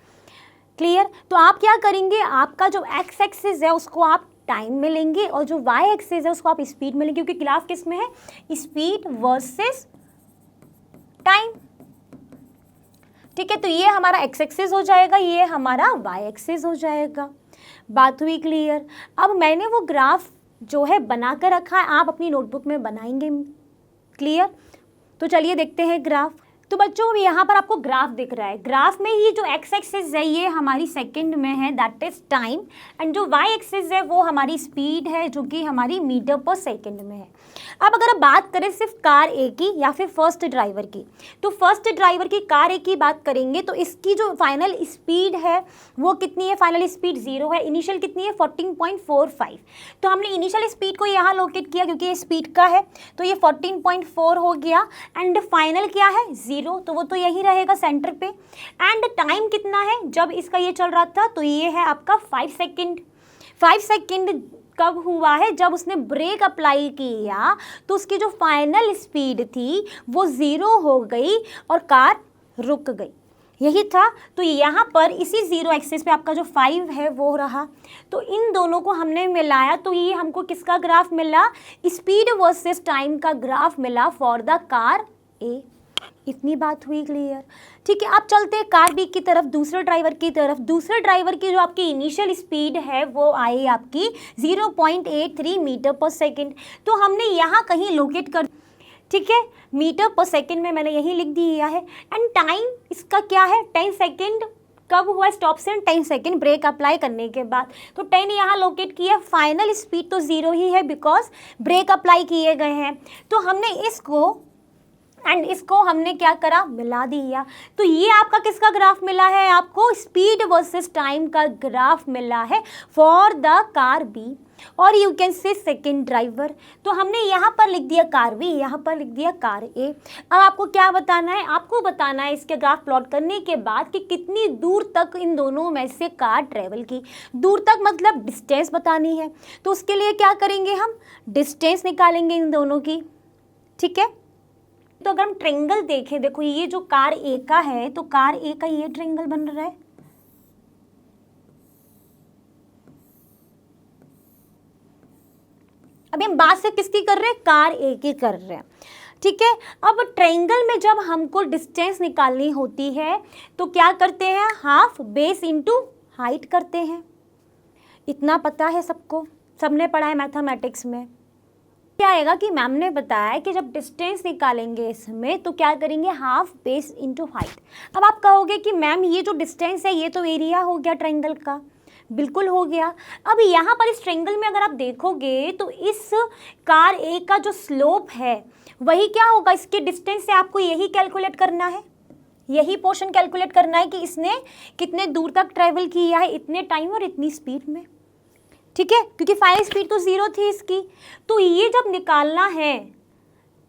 क्लियर। तो आप क्या करेंगे, आपका जो एक्स एक्सिस है उसको आप टाइम में लेंगे और जो वाई एक्सिस है उसको आप स्पीड में लेंगे, क्योंकि ग्राफ किस में है, स्पीड वर्सेस टाइम, ठीक है। तो ये हमारा एक्स एक्सिस हो जाएगा, ये हमारा वाई एक्सिस हो जाएगा। बात हुई क्लियर। अब मैंने वो ग्राफ जो है बना कर रखा है, आप अपनी नोटबुक में बनाएंगे। क्लियर। तो चलिए देखते हैं ग्राफ। तो बच्चों यहाँ पर आपको ग्राफ दिख रहा है, ग्राफ में ही जो एक्स एक्सिस है ये हमारी सेकंड में है दैट इज टाइम, एंड जो वाई एक्सिस है वो हमारी स्पीड है जो कि हमारी मीटर पर सेकंड में है। अब अगर बात करें सिर्फ कार ए की या फिर फर्स्ट ड्राइवर की, तो फर्स्ट ड्राइवर की कार ए की बात करेंगे तो इसकी जो फाइनल स्पीड है वो कितनी है, फाइनल स्पीड 0 है, इनिशियल कितनी है 14.45। तो हमने इनिशियल स्पीड को यहाँ लोकेट किया क्योंकि ये स्पीड का है, तो ये 14.4 हो गया, एंड फाइनल क्या है 0, तो वो तो यही रहेगा सेंटर पे। एंड टाइम कितना है जब इसका ये चल रहा था, तो ये है आपका 5 सेकेंड। 5 सेकेंड कब हुआ है, जब उसने ब्रेक अप्लाई किया तो उसकी जो फाइनल स्पीड थी वो 0 हो गई और कार रुक गई, यही था। तो यहाँ पर इसी 0 एक्सिस पे आपका जो 5 है वो रहा, तो इन दोनों को हमने मिलाया तो ये हमको किसका ग्राफ मिला, स्पीड वर्सेस टाइम का ग्राफ मिला फॉर द कार ए। इतनी बात हुई क्लियर। ठीक है, अब चलते हैं कार बी की तरफ, दूसरे ड्राइवर की तरफ। दूसरे ड्राइवर की जो आपकी इनिशियल स्पीड है वो आई आपकी 0.83 मीटर पर सेकेंड। तो हमने यहाँ कहीं लोकेट कर, ठीक है, मीटर पर सेकेंड में मैंने यही लिख दिया है। एंड टाइम इसका क्या है 10 सेकेंड, कब हुआ स्टॉप से 10 सेकेंड ब्रेक अप्लाई करने के बाद, तो 10 यहाँ लोकेट किया। फाइनल स्पीड तो 0 ही है बिकॉज ब्रेक अप्लाई किए गए हैं, तो हमने इसको एंड इसको हमने क्या करा, मिला दिया। तो ये आपका किसका ग्राफ मिला है, आपको स्पीड वर्सेस टाइम का ग्राफ मिला है फॉर द कार बी, और you can say second driver. तो हमने यहाँ पर लिख दिया कार बी, यहाँ पर लिख दिया कार ए। अब आपको क्या बताना है, आपको बताना है इसके ग्राफ प्लॉट करने के बाद कि कितनी दूर तक इन दोनों में से कार ट्रेवल की। दूर तक मतलब डिस्टेंस बतानी है, तो उसके लिए क्या करेंगे, हम डिस्टेंस निकालेंगे इन दोनों की। ठीक है, तो अगर हम ट्रेंगल देखें, देखो ये जो कार ए का है, तो कार ए का ये ट्रेंगल बन रहा है, अभी हम बात से किसकी कर रहे हैं, कार ए की कर रहे हैं। ठीक है, अब ट्रायंगल में जब हमको डिस्टेंस निकालनी होती है तो क्या करते हैं, हाफ बेस इनटू हाइट करते हैं। इतना पता है सबको, सबने पढ़ा है मैथमेटिक्स में। क्या आएगा कि मैम ने बताया कि जब डिस्टेंस निकालेंगे इसमें तो क्या करेंगे, हाफ बेस इनटू हाइट। अब आप कहोगे कि मैम ये जो डिस्टेंस है ये तो एरिया हो गया ट्रायंगल का, बिल्कुल हो गया। अब यहाँ पर इस ट्रायंगल में अगर आप देखोगे तो इस कार ए का जो स्लोप है वही क्या होगा, इसके डिस्टेंस से आपको यही कैलकुलेट करना है, यही पोर्शन कैलकुलेट करना है कि इसने कितने दूर तक ट्रेवल किया है, इतने टाइम और इतनी स्पीड में। ठीक है, क्योंकि फाइनल स्पीड तो 0 थी इसकी। तो ये जब निकालना है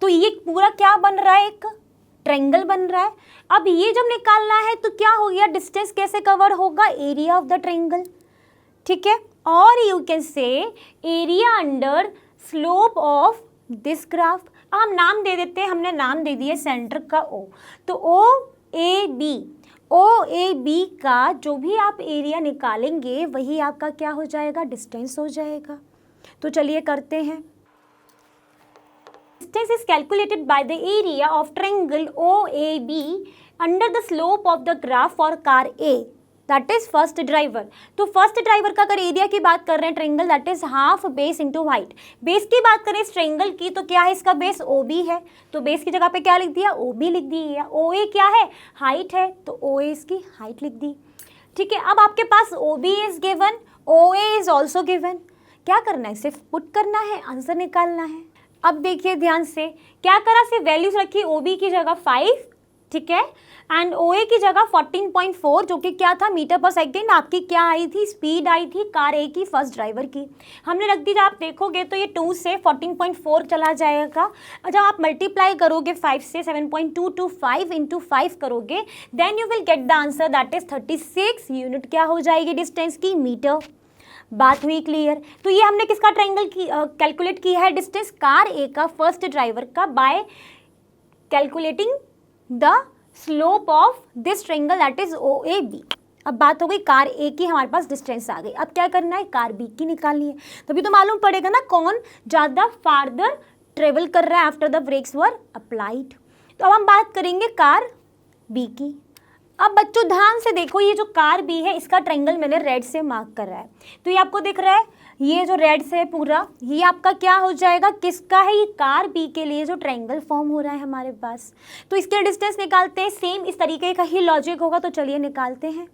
तो ये पूरा क्या बन रहा है, एक ट्रायंगल बन रहा है। अब ये जब निकालना है तो क्या हो गया, डिस्टेंस कैसे कवर होगा, एरिया ऑफ द ट्रायंगल। ठीक है, और you can say area under slope of this graph. अब हम नाम दे देते हैं, हमने नाम दे दिया सेंटर का ओ, तो ओ ए बी का जो भी आप एरिया निकालेंगे वही आपका क्या हो जाएगा, डिस्टेंस हो जाएगा। तो चलिए करते हैं। Distance is calculated by the area of triangle O A B under the slope of the graph for car A, that is first driver. तो फर्स्ट ड्राइवर का अगर एरिया की बात कर रहे हैं triangle, that is half base into height. Base की बात करें इस ट्रायंगल की तो क्या है, इसका बेस ओ बी है, तो बेस की जगह पे क्या लिख दिया, ओ बी लिख दिया। ओ ए क्या है, हाइट है, तो ओ ए इसकी हाइट लिख दी। ठीक है, अब आपके पास O B is given, O A is also given. क्या करना है, सिर्फ पुट करना है, आंसर निकालना है। अब देखिए ध्यान से क्या करा, सिर्फ वैल्यूज रखी, ओ बी की जगह 5, ठीक है, एंड ओ ए की जगह 14.4 जो कि क्या था, मीटर पर सेकेंड आपकी क्या आई थी, स्पीड आई थी कार ए की, फर्स्ट ड्राइवर की, हमने रख दी। जब आप देखोगे तो ये 2 से 14.4 चला जाएगा। जब आप मल्टीप्लाई करोगे 5 से 7.2 टू 5 इंटू 5 करोगे, then you will get the answer, that is 36 unit क्या हो जाएगी डिस्टेंस की, मीटर। बात हुई क्लियर। तो ये हमने किसका ट्रायंगल की कैलकुलेट किया है, डिस्टेंस कार ए का फर्स्ट ड्राइवर का, by calculating the slope of this triangle that is O A B. अब बात हो गई कार ए की, हमारे पास डिस्टेंस आ गई। अब क्या करना है, कार बी की निकालनी है। तभी तो मालूम पड़ेगा ना कौन ज़्यादा फार्दर ट्रेवल कर रहा है after the brakes were applied. तो अब हम बात करेंगे कार बी की। अब बच्चों ध्यान से देखो, ये जो कार बी है इसका ट्रायंगल मैंने रेड से मार्क कर रहा है, तो ये आपको दिख रहा है, ये जो रेड से है पूरा, ये आपका क्या हो जाएगा, किसका है, ये कार बी के लिए जो ट्रायंगल फॉर्म हो रहा है हमारे पास। तो इसके डिस्टेंस निकालते हैं, सेम इस तरीके का ही लॉजिक होगा, तो चलिए निकालते हैं।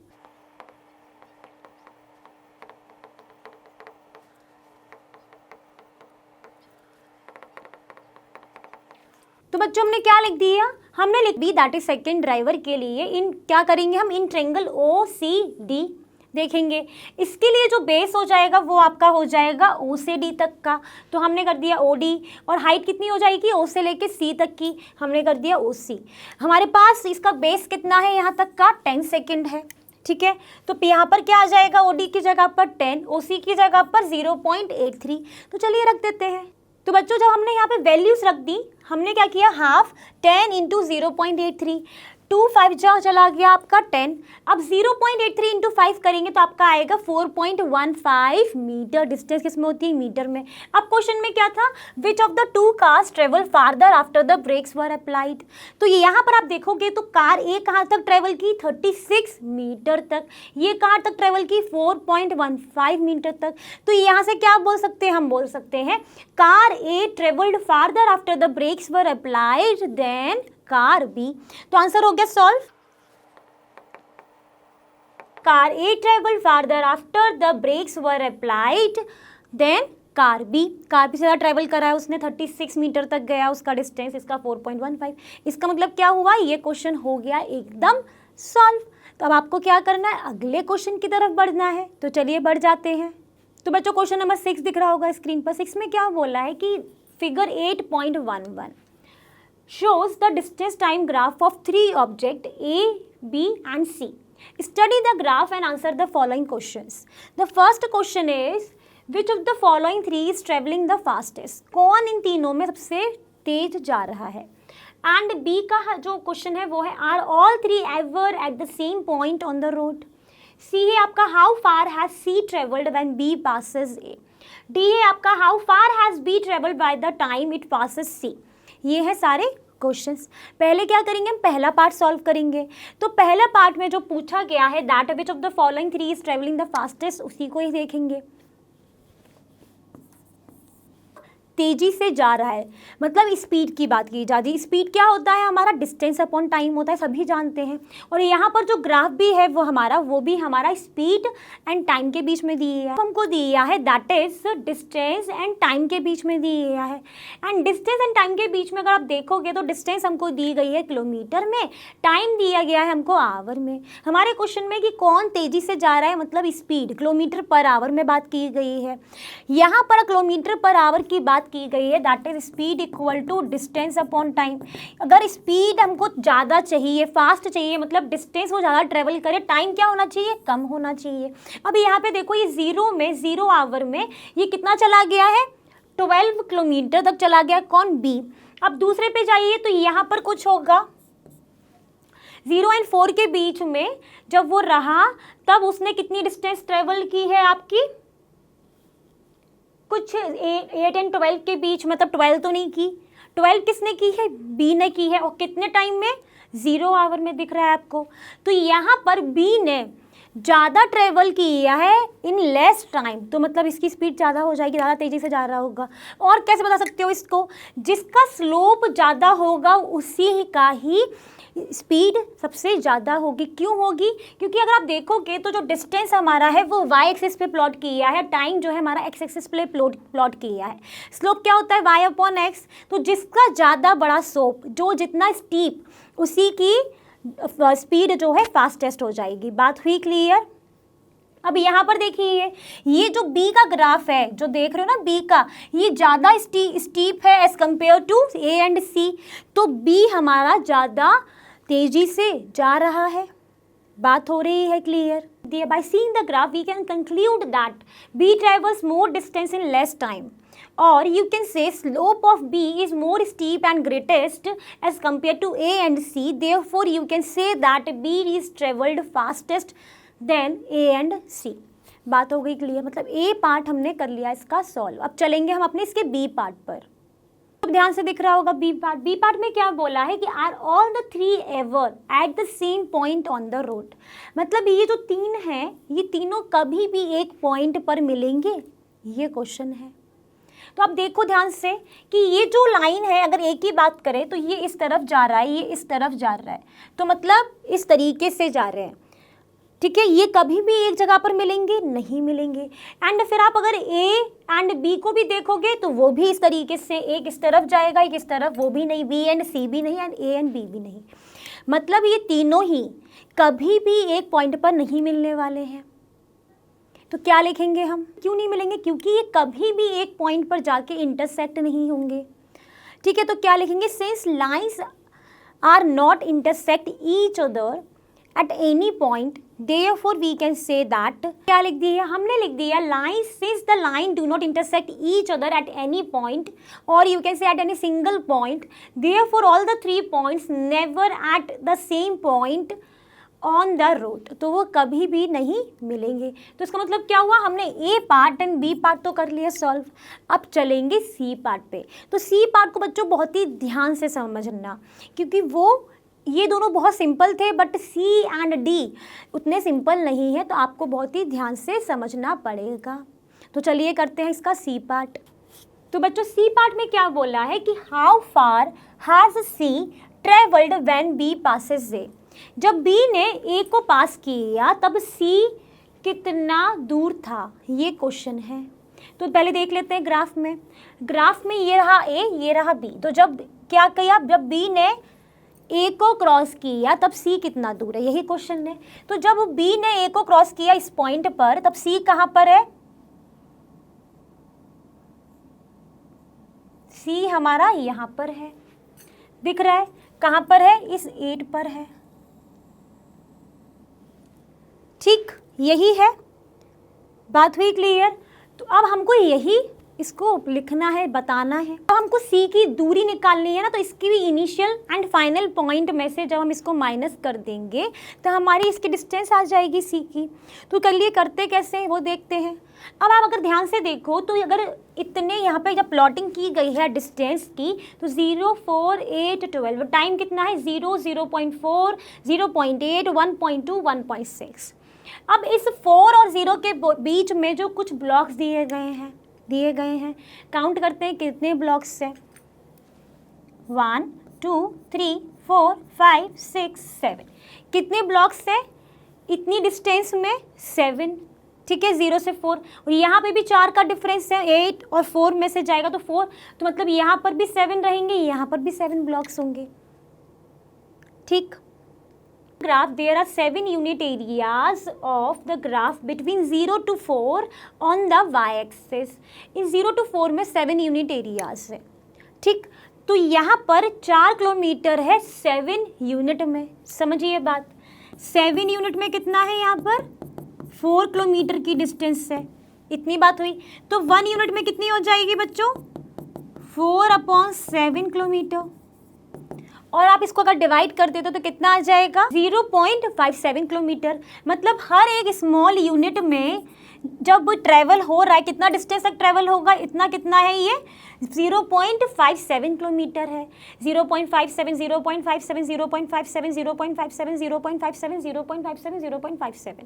बच्चों हमने क्या लिख दिया, हमने लिख दी दैट इज सेकंड ड्राइवर के लिए इन क्या करेंगे हम, in triangle O C D देखेंगे। इसके लिए जो बेस हो जाएगा वो आपका हो जाएगा ओ से डी तक का, तो हमने कर दिया ओ डी, और हाइट कितनी हो जाएगी ओ से लेके सी तक की, हमने कर दिया ओ सी। हमारे पास इसका बेस कितना है यहाँ तक का 10 सेकेंड है, ठीक है। तो यहाँ पर क्या आ जाएगा, ओ डी की जगह पर 10, ओ सी की जगह पर 0.83, तो चलिए रख देते हैं। तो बच्चों जब हमने यहाँ पे वैल्यूज रख दी, हमने क्या किया, हाफ 10 इंटू 0.83, 2 5 चला गया आपका 10। अब 0.83 इंटू 5 करेंगे तो आपका आएगा 4.15 मीटर। डिस्टेंस किसमें होती है, मीटर में। अब क्वेश्चन में क्या था, which of the two cars travel farther after the brakes were applied. तो ये यहाँ पर आप देखोगे तो कार ए कहाँ तक ट्रेवल की, 36 मीटर तक। ये कहाँ तक ट्रेवल की, 4.15 मीटर तक। तो यहाँ से क्या बोल सकते हैं, हम बोल सकते हैं car A travelled farther after the brakes were applied than car B. तो आंसर हो गया solve. Car A travel farther after the brakes were applied than car B. Car B से ज़्यादा ट्रेवल करा है उसने, 36 मीटर तक गया उसका डिस्टेंस, इसका 4.15। इसका मतलब क्या हुआ, ये क्वेश्चन हो गया एकदम सॉल्व। तो अब आपको क्या करना है, अगले क्वेश्चन की तरफ बढ़ना है। तो चलिए बढ़ जाते हैं। तो बच्चों क्वेश्चन नंबर 6 दिख रहा होगा स्क्रीन पर। 6 में क्या बोला है कि figure 8.11 shows the distance time graph of 3 objects A, B and C. Study the graph and answer the following questions. The first question is, which of the following 3 is traveling the fastest? कौन इन तीनों में सबसे तेज जा रहा है? And B का जो question है वो है, are all 3 ever at the same point on the road? C है आपका, how far has C traveled when B passes A? D है आपका, how far has B traveled by the time it passes C? ये है सारे questions. पहले क्या करेंगे, हम पहला पार्ट सॉल्व करेंगे। तो पहला पार्ट में जो पूछा गया है that which of the following 3 is travelling the fastest, उसी को ही देखेंगे। तेजी से जा रहा है मतलब स्पीड की बात की जाती है। स्पीड क्या होता है हमारा, डिस्टेंस अपॉन टाइम होता है, सभी जानते हैं। और यहाँ पर जो ग्राफ भी है वो भी हमारा स्पीड एंड टाइम के बीच में दिया है, हमको दिया है that is distance and time के बीच में दिया है। एंड डिस्टेंस एंड टाइम के बीच में अगर आप देखोगे तो डिस्टेंस हमको दी गई है किलोमीटर में, टाइम दिया गया है हमको आवर में। हमारे क्वेश्चन में कि कौन तेजी से जा रहा है मतलब स्पीड, किलोमीटर पर आवर में बात की गई है। यहाँ पर किलोमीटर पर आवर की बात की गई है that is speed equal to distance upon time. अगर स्पीड हमको ज़्यादा चाहिए, फास्ट चाहिए, मतलब डिस्टेंस वो ज़्यादा ट्रेवल करे, टाइम क्या होना चाहिए, कम होना चाहिए। अब यहाँ पे देखो ये 0 आवर में ये कितना चला गया है, 12 किलोमीटर तक चला गया, कौन, बी। अब दूसरे पे जाइए तो यहाँ पर कुछ होगा, 0 और 4 के बीच में जब वो रहा तब उसने कितनी डिस्टेंस ट्रेवल की है आपकी, कुछ 8 और 12 के बीच, मतलब 12 तो नहीं की, 12 किसने की है, बी ने की है। और कितने टाइम में, 0 आवर में दिख रहा है आपको। तो यहाँ पर बी ने ज़्यादा ट्रेवल किया है इन लेस टाइम, तो मतलब इसकी स्पीड ज़्यादा हो जाएगी, ज़्यादा तेज़ी से जा रहा होगा। और कैसे बता सकते हो इसको, जिसका स्लोप ज़्यादा होगा उसी का ही स्पीड सबसे ज़्यादा होगी। क्यों होगी, क्योंकि अगर आप देखोगे तो जो डिस्टेंस हमारा है वो वाई एक्सिस पे प्लॉट किया है, टाइम जो है हमारा एक्स एक्सिस पे प्लॉट किया है। स्लोप क्या होता है, वाई अपॉन एक्स। तो जिसका ज़्यादा बड़ा स्लोप, जो जितना स्टीप, उसी की स्पीड जो है फास्टेस्ट हो जाएगी। बात हुई क्लियर। अब यहाँ पर देखिए ये जो बी का ग्राफ है जो देख रहे हो ना, बी का ये ज़्यादा स्टीप है as compare to A and C. तो बी हमारा ज़्यादा तेजी से जा रहा है। बात हो रही है clear. By seeing the graph we can conclude that B travels more distance in less time, or you can say slope of B is more steep and greatest as compared to A and C. Therefore you can say that B is traveled fastest than A and C. बात हो गई clear. मतलब A part हमने कर लिया इसका solve. अब चलेंगे हम अपने इसके B पार्ट पर। अब ध्यान से दिख रहा होगा B पार्ट। B पार्ट में क्या बोला है कि are all the 3 ever at the same point on the road. मतलब ये जो 3 हैं ये तीनों कभी भी एक पॉइंट पर मिलेंगे, ये क्वेश्चन है। तो अब देखो ध्यान से कि ये जो लाइन है अगर एक ही बात करें तो ये इस तरफ जा रहा है, ये इस तरफ जा रहा है, तो मतलब इस तरीके से जा रहे हैं। ठीक है, ये कभी भी एक जगह पर मिलेंगे नहीं मिलेंगे। एंड फिर आप अगर ए एंड बी को भी देखोगे तो वो भी इस तरीके से, एक इस तरफ जाएगा एक इस तरफ, वो भी नहीं, बी एंड सी भी नहीं एंड ए एंड बी भी नहीं। मतलब ये तीनों ही कभी भी एक पॉइंट पर नहीं मिलने वाले हैं। तो क्या लिखेंगे हम, क्यों नहीं मिलेंगे, क्योंकि ये कभी भी एक पॉइंट पर जाके इंटरसेक्ट नहीं होंगे। ठीक है, तो क्या लिखेंगे, since lines are not intersect each other at any point, therefore we can say that, क्या लिख दिया हमने, लिख दिया lines since the line do not intersect each other at any point, or you can say at any single point, therefore all the 3 points never at the same point on the road, तो वो कभी भी नहीं मिलेंगे। तो इसका मतलब क्या हुआ, हमने ए पार्ट एंड बी पार्ट तो कर लिया सॉल्व, अब चलेंगे सी पार्ट पे। तो सी पार्ट को बच्चों बहुत ही ध्यान से समझना, क्योंकि वो ये दोनों बहुत सिंपल थे, बट सी एंड डी उतने सिंपल नहीं है, तो आपको बहुत ही ध्यान से समझना पड़ेगा। तो चलिए करते हैं इसका सी पार्ट। तो बच्चों सी पार्ट में क्या बोला है कि how far has C travelled when B passes A. जब बी ने ए को पास किया तब सी कितना दूर था, ये क्वेश्चन है। तो पहले देख लेते हैं ग्राफ में। ग्राफ में ये रहा ए, ये रहा बी। तो जब क्या किया, जब बी ने ए को क्रॉस किया तब सी कितना दूर है, यही क्वेश्चन है। तो जब बी ने ए को क्रॉस किया इस पॉइंट पर, तब सी कहां पर है, सी हमारा यहां पर है, दिख रहा है कहां पर है, इस 8 पर है। ठीक, यही है, बात हुई क्लियर। तो अब हमको यही इसको लिखना है, बताना है। तो हमको सी की दूरी निकालनी है ना, तो इसकी भी इनिशियल एंड फाइनल पॉइंट में से जब हम इसको माइनस कर देंगे तो हमारी इसकी डिस्टेंस आ जाएगी सी की। तो चलिए करते कैसे हैं वो देखते हैं। अब आप अगर ध्यान से देखो तो अगर इतने यहाँ पे जब प्लॉटिंग की गई है डिस्टेंस की, तो 0, 4, 8, 12, टाइम कितना है, 0, 0.4, 0.8, 1.2, 1.6। अब इस 4 और 0 के बीच में जो कुछ ब्लॉक्स दिए गए हैं, काउंट करते हैं कितने ब्लॉक्स है, 1, 2, 3, 4, 5, 6, 7। कितने ब्लॉक्स है इतनी डिस्टेंस में, 7। ठीक है, 0 से 4, और यहाँ पे भी 4 का डिफरेंस है, 8 और 4 में से जाएगा तो 4, तो मतलब यहाँ पर भी 7 रहेंगे, यहाँ पर भी 7 ब्लॉक्स होंगे। ठीक, graph there are 7 unit areas of the graph between 0 to 4 on the y-axis। इस 0 to 4 में 7 यूनिट एरियाज है। ठीक, तो यहाँ पर 4 किलोमीटर है 7 यूनिट में, समझिए बात। 7 यूनिट में कितना है, यहाँ पर 4 किलोमीटर की डिस्टेंस है, इतनी बात हुई। तो 1 यूनिट में कितनी हो जाएगी बच्चों, 4/7 किलोमीटर। और आप इसको अगर डिवाइड कर देते तो कितना आ जाएगा, 0.57 किलोमीटर। मतलब हर एक स्मॉल यूनिट में जब ट्रैवल हो रहा है, कितना डिस्टेंस तक ट्रैवल होगा, इतना कितना है, ये 0.57 किलोमीटर है। 0.57, 0.57, 0.57, 0.57, 0.57, 0.57, 0.57।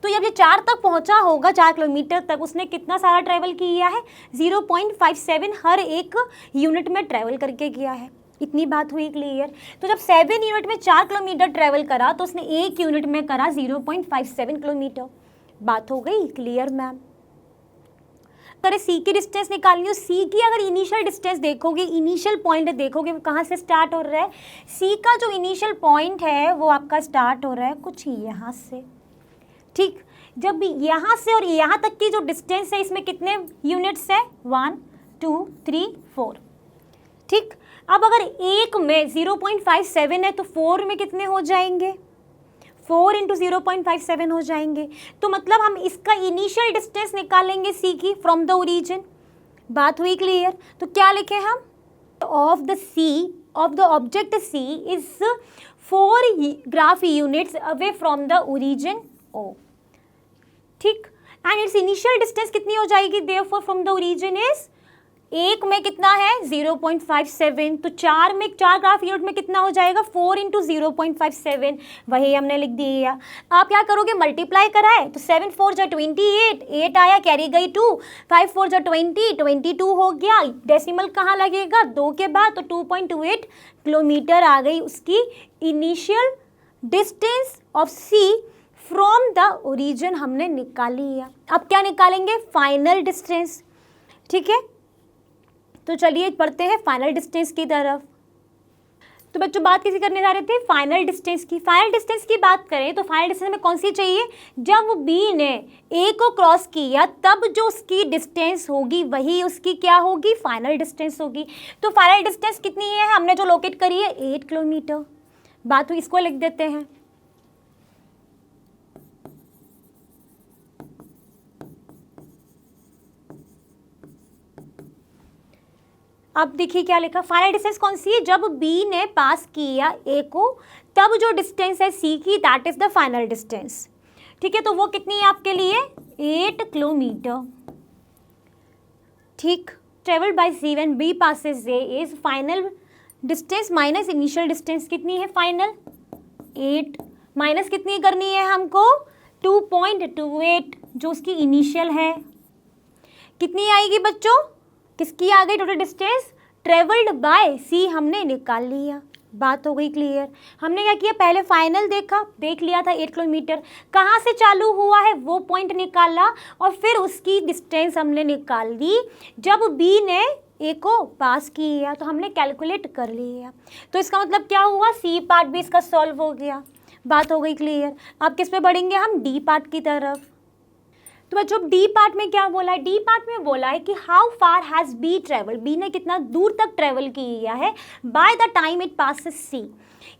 तो जब ये 4 तक पहुंचा होगा, 4 किलोमीटर तक, उसने कितना सारा ट्रैवल किया है, 0.57 हर एक यूनिट में ट्रैवल करके किया है। इतनी बात हुई क्लियर। तो जब 7 यूनिट में 4 किलोमीटर ट्रैवल करा तो उसने एक यूनिट में करा 0.57 किलोमीटर। बात हो गई क्लियर मैम। अगर सी की डिस्टेंस निकालनी हो, सी की अगर इनिशियल डिस्टेंस देखोगे, इनिशियल पॉइंट देखोगे, वो कहाँ से स्टार्ट हो रहा है, सी का जो इनिशियल पॉइंट है वो आपका स्टार्ट हो रहा है कुछ यहाँ से। ठीक, जब यहाँ से और यहाँ तक की जो डिस्टेंस है, इसमें कितने यूनिट्स है, 1, 2, 3, 4। ठीक, अब अगर एक में 0.57 है तो 4 में कितने हो जाएंगे, 4 × 0.57 हो जाएंगे। तो मतलब हम इसका इनिशियल डिस्टेंस निकालेंगे सी की फ्रॉम द ओरिजिन। बात हुई क्लियर। तो क्या लिखे हम, of the C of the object C is 4 graph units away from the origin O. ठीक, एंड इट्स इनिशियल डिस्टेंस कितनी हो जाएगी, therefore from the origin is, एक में कितना है 0.57, तो 4 ग्राफ यूनिट में कितना हो जाएगा, 4 × 0.57, वही हमने लिख दिया। आप क्या करोगे, मल्टीप्लाई कराए तो 7 4 जा 28, 8 आया, कैरी गई 2, 5 4 जा 20, 22 हो गया। डेसिमल कहाँ लगेगा, 2 के बाद, तो 2.28 किलोमीटर आ गई उसकी initial distance of C from the origin हमने निकाल लिया। अब क्या निकालेंगे? Final distance. ठीक है, तो चलिए बढ़ते हैं फाइनल डिस्टेंस की तरफ। तो बच्चों बात किसी करने जा रहे थे? फाइनल डिस्टेंस की। फाइनल डिस्टेंस की बात करें तो फाइनल डिस्टेंस में कौन सी चाहिए? जब बी ने ए को क्रॉस किया तब जो उसकी डिस्टेंस होगी वही उसकी क्या होगी? फाइनल डिस्टेंस होगी। तो फाइनल डिस्टेंस कितनी है हमने जो लोकेट करी है? 8 किलोमीटर। बात हुई, इसको लिख देते हैं। अब देखिए क्या लिखा, फाइनल डिस्टेंस कौन सी है? जब बी ने पास किया ए को तब जो डिस्टेंस है सी की, that is the final distance. ठीक है, तो वो कितनी है आपके लिए? 8 किलोमीटर। ठीक, travelled by C when B passes A is final distance minus initial distance. कितनी है फाइनल? 8 माइनस कितनी करनी है हमको? 2.28 जो उसकी इनिशियल है। कितनी आएगी बच्चों? किसकी आ गई टोटल डिस्टेंस? ट्रेवल्ड बाय सी हमने निकाल लिया। बात हो गई क्लियर। हमने क्या किया? पहले फाइनल देखा, देख लिया था 8 किलोमीटर। कहाँ से चालू हुआ है वो पॉइंट निकाला और फिर उसकी डिस्टेंस हमने निकाल ली जब बी ने ए को पास किया, तो हमने कैलकुलेट कर लिया। तो इसका मतलब क्या हुआ? सी पार्ट भी इसका सॉल्व हो गया। बात हो गई क्लियर। अब किस पे बढ़ेंगे हम? डी पार्ट की तरफ। तो बच्चों डी पार्ट में क्या बोला है? डी पार्ट में बोला है कि how far has B travel, B ने कितना दूर तक ट्रेवल किया है by the time it passes C,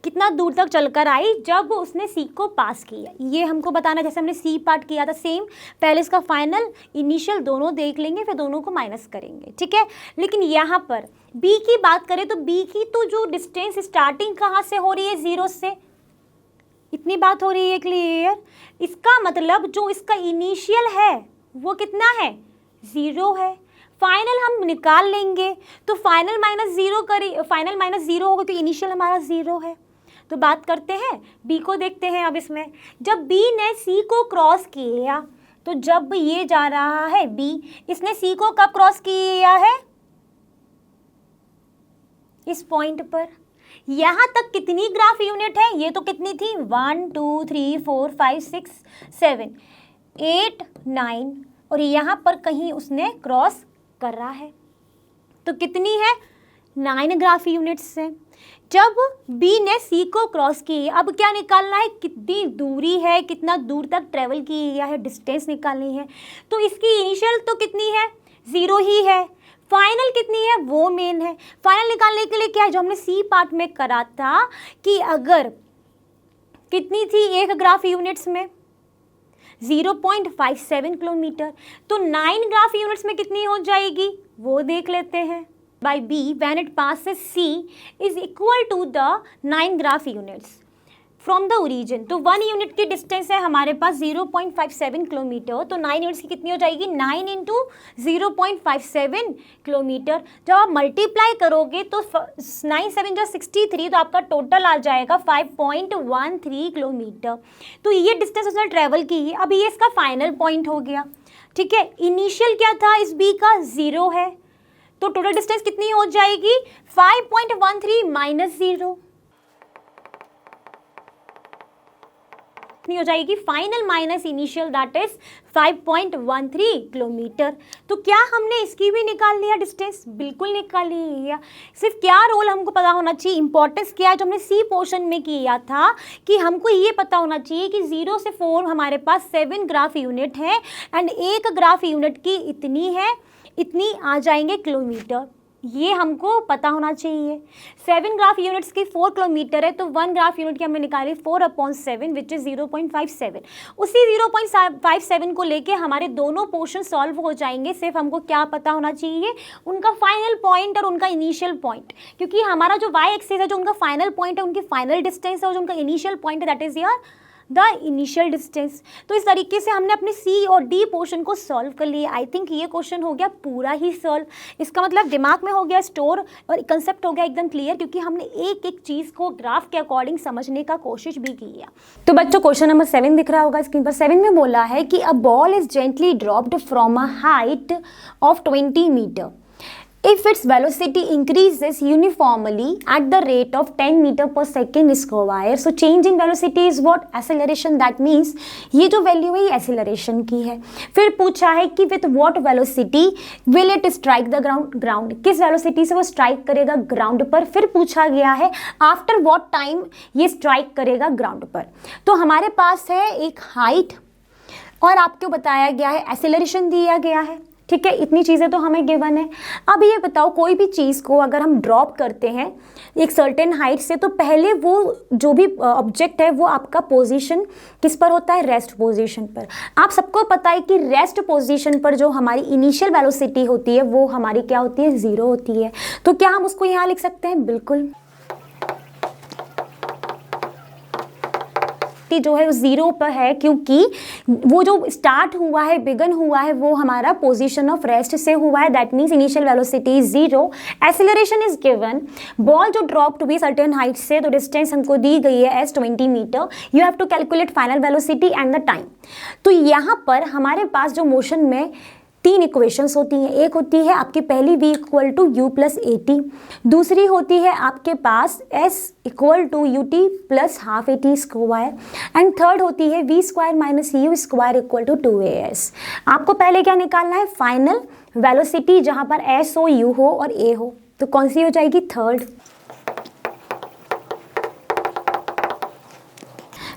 कितना दूर तक चलकर आई जब उसने सी को पास किया। ये हमको बताना, जैसे हमने सी पार्ट किया था सेम। पहले इसका फाइनल इनिशियल दोनों देख लेंगे, फिर दोनों को माइनस करेंगे। ठीक है, लेकिन यहाँ पर बी की बात करें तो बी की तो जो डिस्टेंस स्टार्टिंग कहाँ से हो रही है? 0 से। इतनी बात हो रही है क्लियर। इसका मतलब जो इसका इनिशियल है वो कितना है? 0 है। फाइनल हम निकाल लेंगे तो फाइनल माइनस 0 करी, फाइनल माइनस 0 होगा तो इनिशियल हमारा 0 है। तो बात करते हैं बी को, देखते हैं अब इसमें। जब बी ने सी को क्रॉस किया तो जब ये जा रहा है बी, इसने सी को कब क्रॉस किया है? इस पॉइंट पर। यहाँ तक कितनी ग्राफ यूनिट है? ये तो कितनी थी? 1 2 3 4 5 6 7 8 9 और यहाँ पर कहीं उसने क्रॉस कर रहा है तो कितनी है? 9 ग्राफ यूनिट्स है। जब बी ने सी को क्रॉस की, अब क्या निकालना है? कितनी दूरी है, कितना दूर तक ट्रेवल किया है, डिस्टेंस निकालनी है। तो इसकी इनिशियल तो कितनी है? 0 ही है। फाइनल कितनी है? वो मेन है। फाइनल निकालने के लिए क्या है? जो हमने सी पार्ट में करा था कि अगर कितनी थी एक ग्राफ यूनिट्स में? 0.57 किलोमीटर। तो 9 ग्राफ यूनिट्स में कितनी हो जाएगी वो देख लेते हैं। By B when it passes C is equal to the 9 graph units from the origin. तो 1 यूनिट की डिस्टेंस है हमारे पास 0.57 किलोमीटर। तो 9 यूनिट्स की कितनी हो जाएगी? 9 इंटू 0.57 किलोमीटर। जब आप मल्टीप्लाई करोगे तो 9 7 जो 63, तो आपका टोटल आ जाएगा 5.13 किलोमीटर। तो ये डिस्टेंस उसने ट्रेवल की है। अब ये इसका फाइनल पॉइंट हो गया। ठीक है, इनिशियल क्या था इस बी का? 0 है। तो टोटल डिस्टेंस कितनी हो जाएगी? 5.13 माइनस 0 कितनी हो जाएगी? Final minus initial, that is 5.13 kilometre. तो क्या हमने इसकी भी निकाल लिया डिस्टेंस? बिल्कुल निकाल लिया। सिर्फ क्या रोल हमको पता होना चाहिए, इंपॉर्टेंस क्या है जो हमने सी पोर्शन में किया था कि हमको ये पता होना चाहिए कि 0 से 4 हमारे पास 7 ग्राफ यूनिट है एंड एक ग्राफ यूनिट की इतनी है, इतनी आ जाएंगे किलोमीटर। ये हमको पता होना चाहिए। 7 ग्राफ यूनिट्स की 4 किलोमीटर है तो 1 ग्राफ यूनिट की हमने निकाली 4/7 विच इज़ 0.57। उसी 0.57 को लेके हमारे दोनों पोर्शन सॉल्व हो जाएंगे। सिर्फ हमको क्या पता होना चाहिए? उनका फाइनल पॉइंट और उनका इनिशियल पॉइंट, क्योंकि हमारा जो वाई एक्सिस है जो उनका फाइनल पॉइंट है, उनकी फाइनल डिस्टेंस है, और जो उनका इनिशियल पॉइंट है that is your the initial distance. तो इस तरीके से हमने अपने सी और डी पोर्शन को सॉल्व कर लिया। आई थिंक ये क्वेश्चन हो गया पूरा ही सॉल्व। इसका मतलब दिमाग में हो गया स्टोर और कंसेप्ट हो गया एकदम क्लियर, क्योंकि हमने एक एक चीज़ को ग्राफ के अकॉर्डिंग समझने का कोशिश भी किया। तो बच्चों क्वेश्चन नंबर 7 दिख रहा होगा स्क्रीन पर। 7 में बोला है कि a ball is gently dropped from a height of 20 metre if its velocity increases uniformly at the rate of 10 meter per second square, so change in velocity is what? Acceleration. That means ये जो value है ये acceleration की है। फिर पूछा है कि with what velocity will it strike the ground, किस velocity से वो strike करेगा ground पर। फिर पूछा गया है after what time ये strike करेगा ground पर। तो हमारे पास है एक height और आपको बताया गया है acceleration दिया गया है, ठीक है। इतनी चीज़ें तो हमें गिवन है। अब ये बताओ कोई भी चीज़ को अगर हम ड्रॉप करते हैं एक सर्टेन हाइट से, तो पहले वो जो भी ऑब्जेक्ट है वो आपका पोजीशन किस पर होता है? रेस्ट पोजीशन पर। आप सबको पता है कि रेस्ट पोजीशन पर जो हमारी इनिशियल वेलोसिटी होती है वो हमारी क्या होती है? 0 होती है। तो क्या हम उसको यहाँ लिख सकते हैं? बिल्कुल, जो है वो 0 पर है, क्योंकि वो जो स्टार्ट हुआ है, बिगन हुआ है, वो हमारा पोजीशन ऑफ रेस्ट से हुआ है। That means initial velocity is 0, acceleration is given, ball जो ड्रॉप्ड हुई सर्टेन हाइट से, तो डिस्टेंस हमको दी गई है as 20 metre. You have to calculate final velocity and the time. तो यहाँ पर हमारे पास जो मोशन में 3 इक्वेशंस होती हैं। एक होती है आपकी पहली v equal to u plus a t, दूसरी होती है आपके पास s equal to u t plus half a t square, and third होती है v square minus u square equal to 2as। आपको पहले क्या निकालना है? फाइनल वेलोसिटी, जहां पर s हो, u हो और a हो। तो कौन सी हो जाएगी? थर्ड।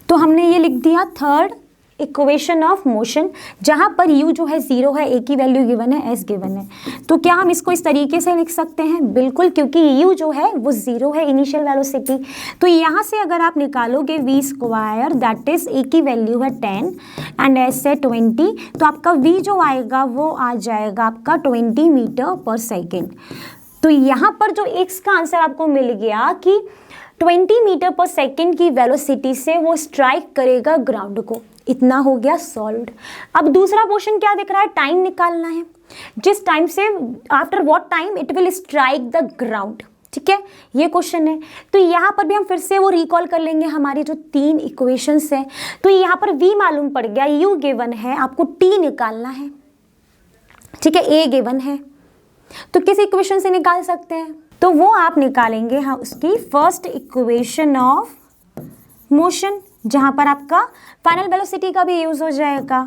तो हमने ये लिख दिया थर्ड इक्वेशन ऑफ मोशन, जहां पर u जो है 0 है, a की वैल्यू गिवन है, s गिवन है। तो क्या हम इसको इस तरीके से लिख सकते हैं? बिल्कुल, क्योंकि u जो है वो 0 है, इनिशियल वेलोसिटी। तो यहाँ से अगर आप निकालोगे v square, that is a की वैल्यू है 10 एंड s है 20, तो आपका v जो आएगा वो आ जाएगा आपका 20 मीटर पर सेकेंड। तो यहाँ पर जो x का आंसर आपको मिल गया कि 20 मीटर पर सेकेंड की वेलोसिटी से वो स्ट्राइक करेगा ग्राउंड को। इतना हो गया सॉल्व्ड। अब दूसरा क्वेश्चन क्या दिख रहा है? टाइम निकालना है, जिस टाइम से after what time it will strike the ground, ठीक है, ये क्वेश्चन है। तो यहाँ पर भी हम फिर से वो रिकॉल कर लेंगे हमारी जो 3 इक्वेशंस हैं। तो यहाँ पर v मालूम पड़ गया, u गिवन है, आपको t निकालना है, ठीक है, a गिवन है। तो किस इक्वेशन से निकाल सकते हैं? तो वो आप निकालेंगे हाँ उसकी फर्स्ट इक्वेशन ऑफ मोशन, जहां पर आपका फाइनल वेलोसिटी का भी यूज हो जाएगा।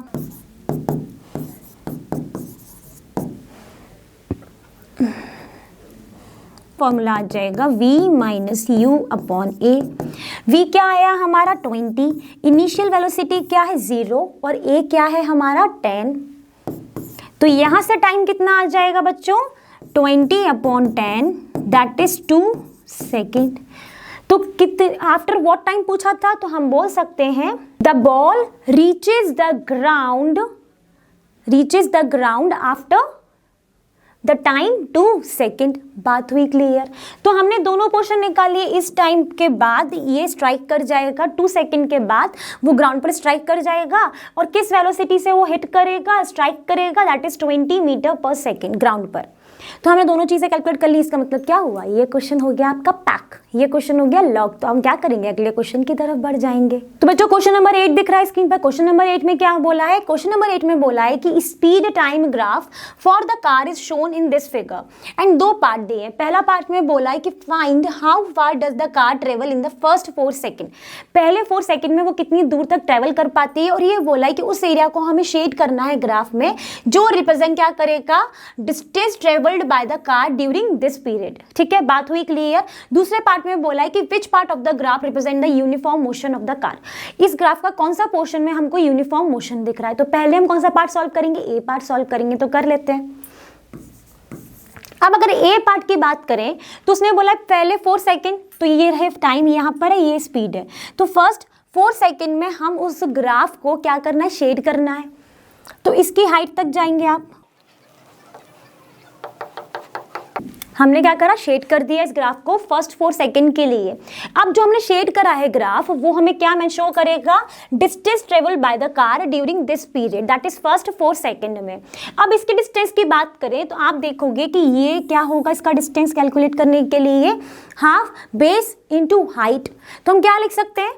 फॉर्मूला आ जाएगा v minus you upon A. v क्या आया हमारा? 20, इनिशियल वेलोसिटी क्या है? 0 और a क्या है हमारा? 10। तो यहां से टाइम कितना आ जाएगा बच्चों? 20 अपॉन 10 दैट इज 2 सेकेंड। तो कितने आफ्टर व्हाट टाइम पूछा था? तो हम बोल सकते हैं the ball reaches the ground after the time 2 second. बात हुई क्लियर? तो हमने दोनों पोर्शन निकाल लिए। इस टाइम के बाद ये स्ट्राइक कर जाएगा, 2 सेकेंड के बाद वो ग्राउंड पर स्ट्राइक कर जाएगा, और किस वेलोसिटी से वो हिट करेगा, स्ट्राइक करेगा, दैट इज 20 मीटर पर सेकेंड ग्राउंड पर। तो हमने दोनों चीजें कैलकुलेट कर ली। इसका मतलब क्या हुआ? ये क्वेश्चन हो गया आपका पैक, ये क्वेश्चन हो गया लॉग। तो हम क्या करेंगे? अगले क्वेश्चन की तरफ बढ़ जाएंगे। तो बच्चों क्वेश्चन नंबर 8 दिख रहा है स्क्रीन पर। क्वेश्चन नंबर 8 में क्या बोला है? क्वेश्चन नंबर 8 में बोला है कि speed time graph for the car is shown in this figure, and 2 part दिए हैं। पहला पार्ट में बोला है कि find how far does the car travel in the first 4 second. पहले 4 सेकेंड में वो कितनी दूर तक ट्रेवल कर पाती है, और ये बोला है कि उस एरिया को हमें शेड करना है ग्राफ में, जो रिप्रेजेंट क्या करेगा? Distance travelled by the car during this period. ठीक है, बात हुई क्लियर? दूसरे पार्ट में बोला है कि which part of the graph represent the uniform motion of the car. इस ग्राफ का कौन सा पोर्शन में हमको यूनिफॉर्म मोशन दिख रहा है? तो पहले हम कौन सा पार्ट सॉल्व करेंगे? ए पार्ट सॉल्व करेंगे। तो कर लेते हैं। अब अगर ए पार्ट की बात करें तो उसने बोला पहले 4 सेकेंड, तो ये रहे टाइम, यहाँ पर है, ये स्पीड है। तो फर्स्ट 4 सेकेंड में हम उस ग्राफ को क्या करना है? शेड करना है। तो इसकी हाइट तक जाएंगे आप। हमने क्या करा? शेड कर दिया इस ग्राफ को फर्स्ट 4 सेकेंड के लिए। अब जो हमने शेड करा है ग्राफ, वो हमें क्या शो करेगा? Distance travel by the car during this period, that is first 4 second में। अब इसकी डिस्टेंस की बात करें तो आप देखोगे कि ये क्या होगा? इसका डिस्टेंस कैलकुलेट करने के लिए हाफ बेस इंटू हाइट। तो हम क्या लिख सकते हैं?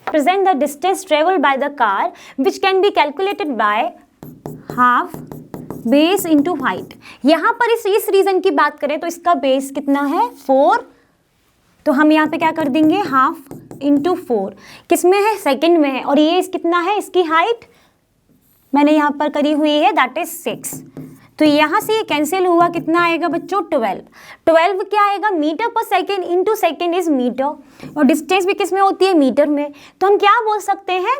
present the distance traveled by the car which can be calculated by half base into height. यहाँ पर इस रीजन की बात करें तो इसका बेस कितना है 4, तो हम यहाँ पे क्या कर देंगे हाफ इंटू 4, किस में है सेकंड में है, और ये कितना है इसकी हाइट मैंने यहाँ पर करी हुई है दैट इज 6। तो यहाँ से ये कैंसिल हुआ, कितना आएगा बच्चों 12 क्या आएगा मीटर पर second, into second is metre, और डिस्टेंस भी किस में होती है मीटर में। तो हम क्या बोल सकते हैं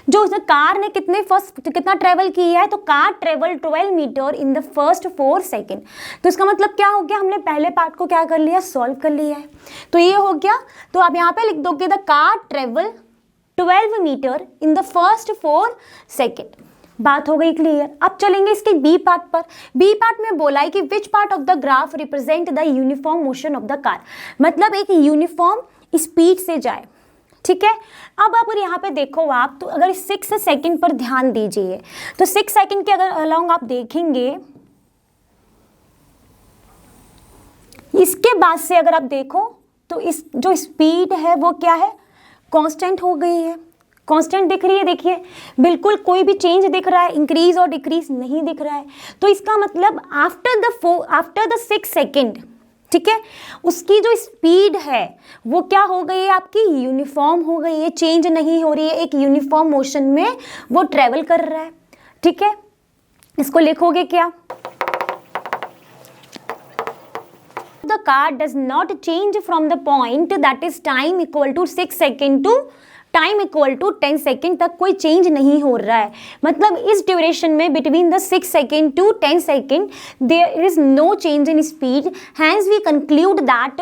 जो कार ने कितना ट्रेवल किया है, तो car travel 12 metre in the first 4 second. तो इसका मतलब क्या हो गया, हमने पहले पार्ट को क्या कर लिया सॉल्व कर लिया है, तो ये हो गया। तो आप यहाँ पे लिख दोगे the car travel 12 metre in the first 4 second. बात हो गई क्लियर। अब चलेंगे इसके बी पार्ट पर। बी पार्ट में बोला है कि which part of the graph represent the uniform motion of the car, मतलब एक यूनिफॉर्म स्पीड से जाए, ठीक है। अब अगर यहाँ पे देखो आप, तो अगर 6 सेकंड पर ध्यान दीजिए, तो 6 सेकंड के अगर अलोंग आप देखेंगे, इसके बाद से अगर आप देखो तो इस जो स्पीड है वो क्या है कांस्टेंट हो गई है, कांस्टेंट दिख रही है, देखिए बिल्कुल कोई भी चेंज दिख रहा है, इंक्रीज और डिक्रीज नहीं दिख रहा है। तो इसका मतलब आफ्टर द 6 सेकंड, ठीक है, उसकी जो स्पीड है वो क्या हो गई है आपकी यूनिफॉर्म हो गई है, चेंज नहीं हो रही है, एक यूनिफॉर्म मोशन में वो ट्रेवल कर रहा है, ठीक है। इसको लिखोगे क्या, the car does not change from the point that is time equal to 6 second to time equal to 10 second तक कोई चेंज नहीं हो रहा है, मतलब इस ड्यूरेशन में between the 6 second to 10 second there is no change in speed, hence we conclude that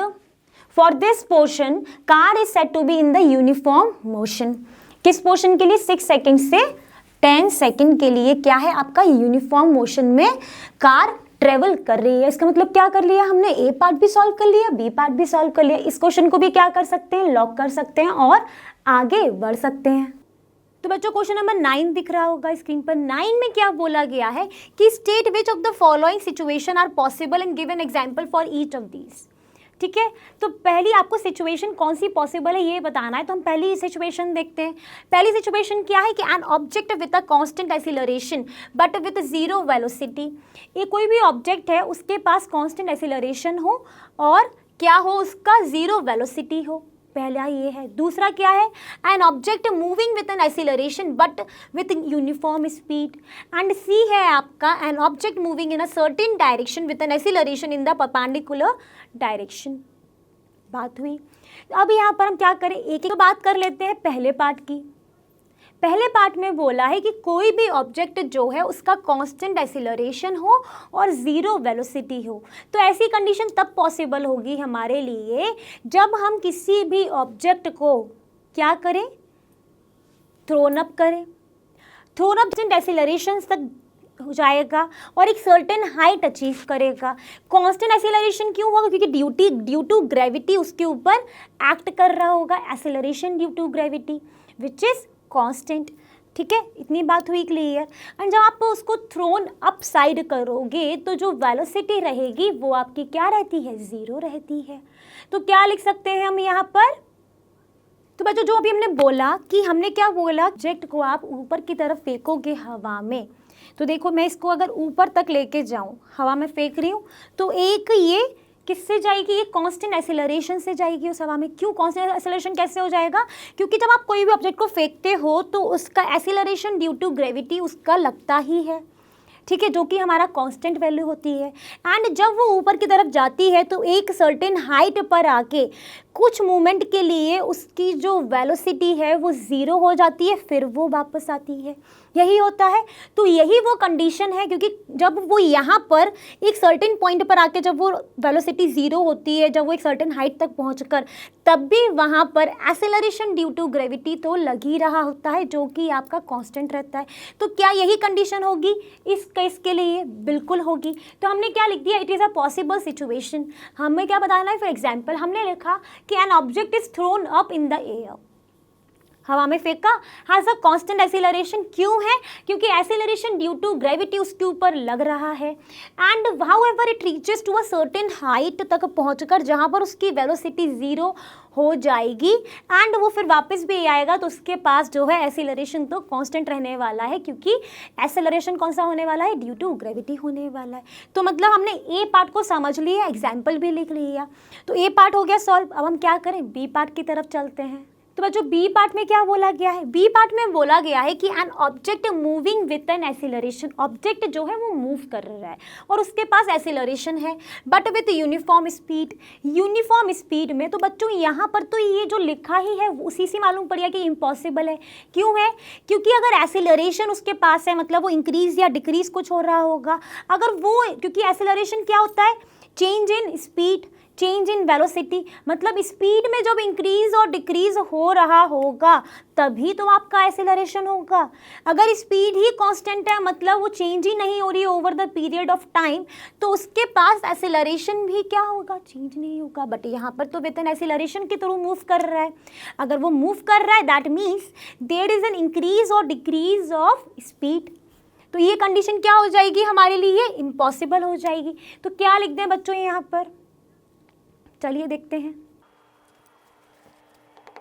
for this portion car is said to be in the uniform motion. किस पोर्शन के लिए 6 सेकेंड से 10 सेकेंड के लिए क्या है आपका यूनिफॉर्म मोशन में कार ट्रेवल कर रही है। इसका मतलब क्या कर लिया हमने, ए पार्ट भी सॉल्व कर लिया, बी पार्ट भी सॉल्व कर लिया। इस क्वेश्चन को भी क्या कर सकते हैं, लॉक कर सकते हैं और आगे बढ़ सकते हैं। तो बच्चों क्वेश्चन नंबर 9 दिख रहा होगा स्क्रीन पर। 9 में क्या बोला गया है कि state which of the following situation are possible and give an example for each of these, ठीक है। तो पहली आपको सिचुएशन कौन सी पॉसिबल है ये बताना है, तो हम पहली सिचुएशन देखते हैं। पहली सिचुएशन क्या है कि an object with a constant acceleration but with zero velocity, ये कोई भी ऑब्जेक्ट है उसके पास कांस्टेंट एक्सीलरेशन हो और क्या हो उसका जीरो वेलोसिटी हो, पहला ये है। दूसरा क्या है, an object moving with an acceleration but with uniform speed, and C है आपका an object moving in a certain direction with an acceleration in the perpendicular direction. बात हुई। अब यहाँ पर हम क्या करें, एक एक बात कर लेते हैं पहले पार्ट की। पहले पार्ट में बोला है कि कोई भी ऑब्जेक्ट जो है उसका कांस्टेंट एक्सीलरेशन हो और ज़ीरो वेलोसिटी हो। तो ऐसी कंडीशन तब पॉसिबल होगी हमारे लिए जब हम किसी भी ऑब्जेक्ट को क्या करें, थ्रोन अप करें। थ्रोन अप एक्सीलरेशन तक हो जाएगा और एक सर्टेन हाइट अचीव करेगा। कांस्टेंट एक्सीलरेशन क्यों होगा, क्योंकि ड्यू टू ग्रेविटी उसके ऊपर एक्ट कर रहा होगा, acceleration due to gravity which is constant, ठीक है। इतनी बात हुई क्लियर। एंड जब आप उसको थ्रोन अप साइड करोगे तो जो वेलोसिटी रहेगी वो आपकी क्या रहती है, ज़ीरो रहती है। तो क्या लिख सकते हैं हम यहाँ पर, तो बच्चों जो अभी हमने बोला कि हमने क्या बोला, ऑब्जेक्ट को आप ऊपर की तरफ फेंकोगे हवा में, तो देखो मैं इसको अगर ऊपर तक लेके जाऊँ, हवा में फेंक रही हूँ, तो एक ये किससे जाएगी, ये कांस्टेंट एक्सीलरेशन से जाएगी उस हवा में। क्यों कांस्टेंट एक्सीलरेशन कैसे हो जाएगा, क्योंकि जब आप कोई भी ऑब्जेक्ट को फेंकते हो तो उसका एक्सीलरेशन ड्यू टू ग्रेविटी उसका लगता ही है, ठीक है, जो कि हमारा कांस्टेंट वैल्यू होती है। एंड जब वो ऊपर की तरफ जाती है तो एक सर्टेन हाइट पर आके कुछ मोमेंट के लिए उसकी जो वेलोसिटी है वो ज़ीरो हो जाती है, फिर वो वापस आती है, यही होता है। तो यही वो कंडीशन है, क्योंकि जब वो यहाँ पर एक सर्टेन पॉइंट पर आके जब वो वेलोसिटी ज़ीरो होती है, जब वो एक सर्टेन हाइट तक पहुँचकर, तब भी वहाँ पर एक्सेलरेशन ड्यू टू ग्रेविटी तो लग ही रहा होता है, जो कि आपका कांस्टेंट रहता है। तो क्या यही कंडीशन होगी इस केस के लिए, बिल्कुल होगी। तो हमने क्या लिख दिया, it is a possible situation. हमें क्या बताना है, फॉर एग्जाम्पल हमने लिखा कि an object is throne up in the air. हवा में फेंका, हैज़ अ कांस्टेंट एक्सीलरेशन। क्यों है? क्योंकि एक्सीलरेशन ड्यू टू ग्रेविटी उसके ऊपर लग रहा है। And however it reaches to a certain height तक पहुंचकर जहां पर उसकी वेलोसिटी 0 हो जाएगी एंड वो फिर वापस भी आएगा, तो उसके पास जो है एक्सीलरेशन तो कांस्टेंट रहने वाला है, क्योंकि एक्सेलरेशन कौन सा होने वाला है? ड्यू टू ग्रेविटी होने वाला है। तो मतलब हमने ए पार्ट को समझ लिया, एग्जाम्पल भी लिख लिया, तो ए पार्ट हो गया सॉल्व। अब हम क्या करें? बी पार्ट की तरफ चलते हैं। तो बच्चों बी पार्ट में क्या बोला गया है? बी पार्ट में बोला गया है कि N object moving with an acceleration, object जो है वो मूव कर रहा है और उसके पास एक्सीलरेशन है, but with uniform speed. Uniform speed में तो बच्चों यहाँ पर तो ये जो लिखा ही है उसी से मालूम पड़ गया कि इम्पॉसिबल है। क्यों है? क्योंकि अगर एक्सीलरेशन उसके पास है मतलब वो इंक्रीज या डिक्रीज कुछ हो रहा होगा। अगर वो, क्योंकि एक्सीलरेशन क्या होता है? Change in speed, change in velocity, मतलब स्पीड में जब इंक्रीज और डिक्रीज हो रहा होगा तभी तो आपका एक्सेलरेशन होगा। अगर स्पीड ही कांस्टेंट है मतलब वो चेंज ही नहीं हो रही over the period of time, तो उसके पास एक्सेलरेशन भी क्या होगा? चेंज नहीं होगा। बट यहाँ पर तो विद एन एक्सेलरेशन के थ्रू मूव कर रहा है। अगर वो मूव कर रहा है that means there is an increase और डिक्रीज ऑफ स्पीड, तो ये कंडीशन क्या हो जाएगी हमारे लिए? इम्पॉसिबल हो जाएगी। तो क्या लिख दें बच्चों यहाँ पर? चलिए देखते हैं।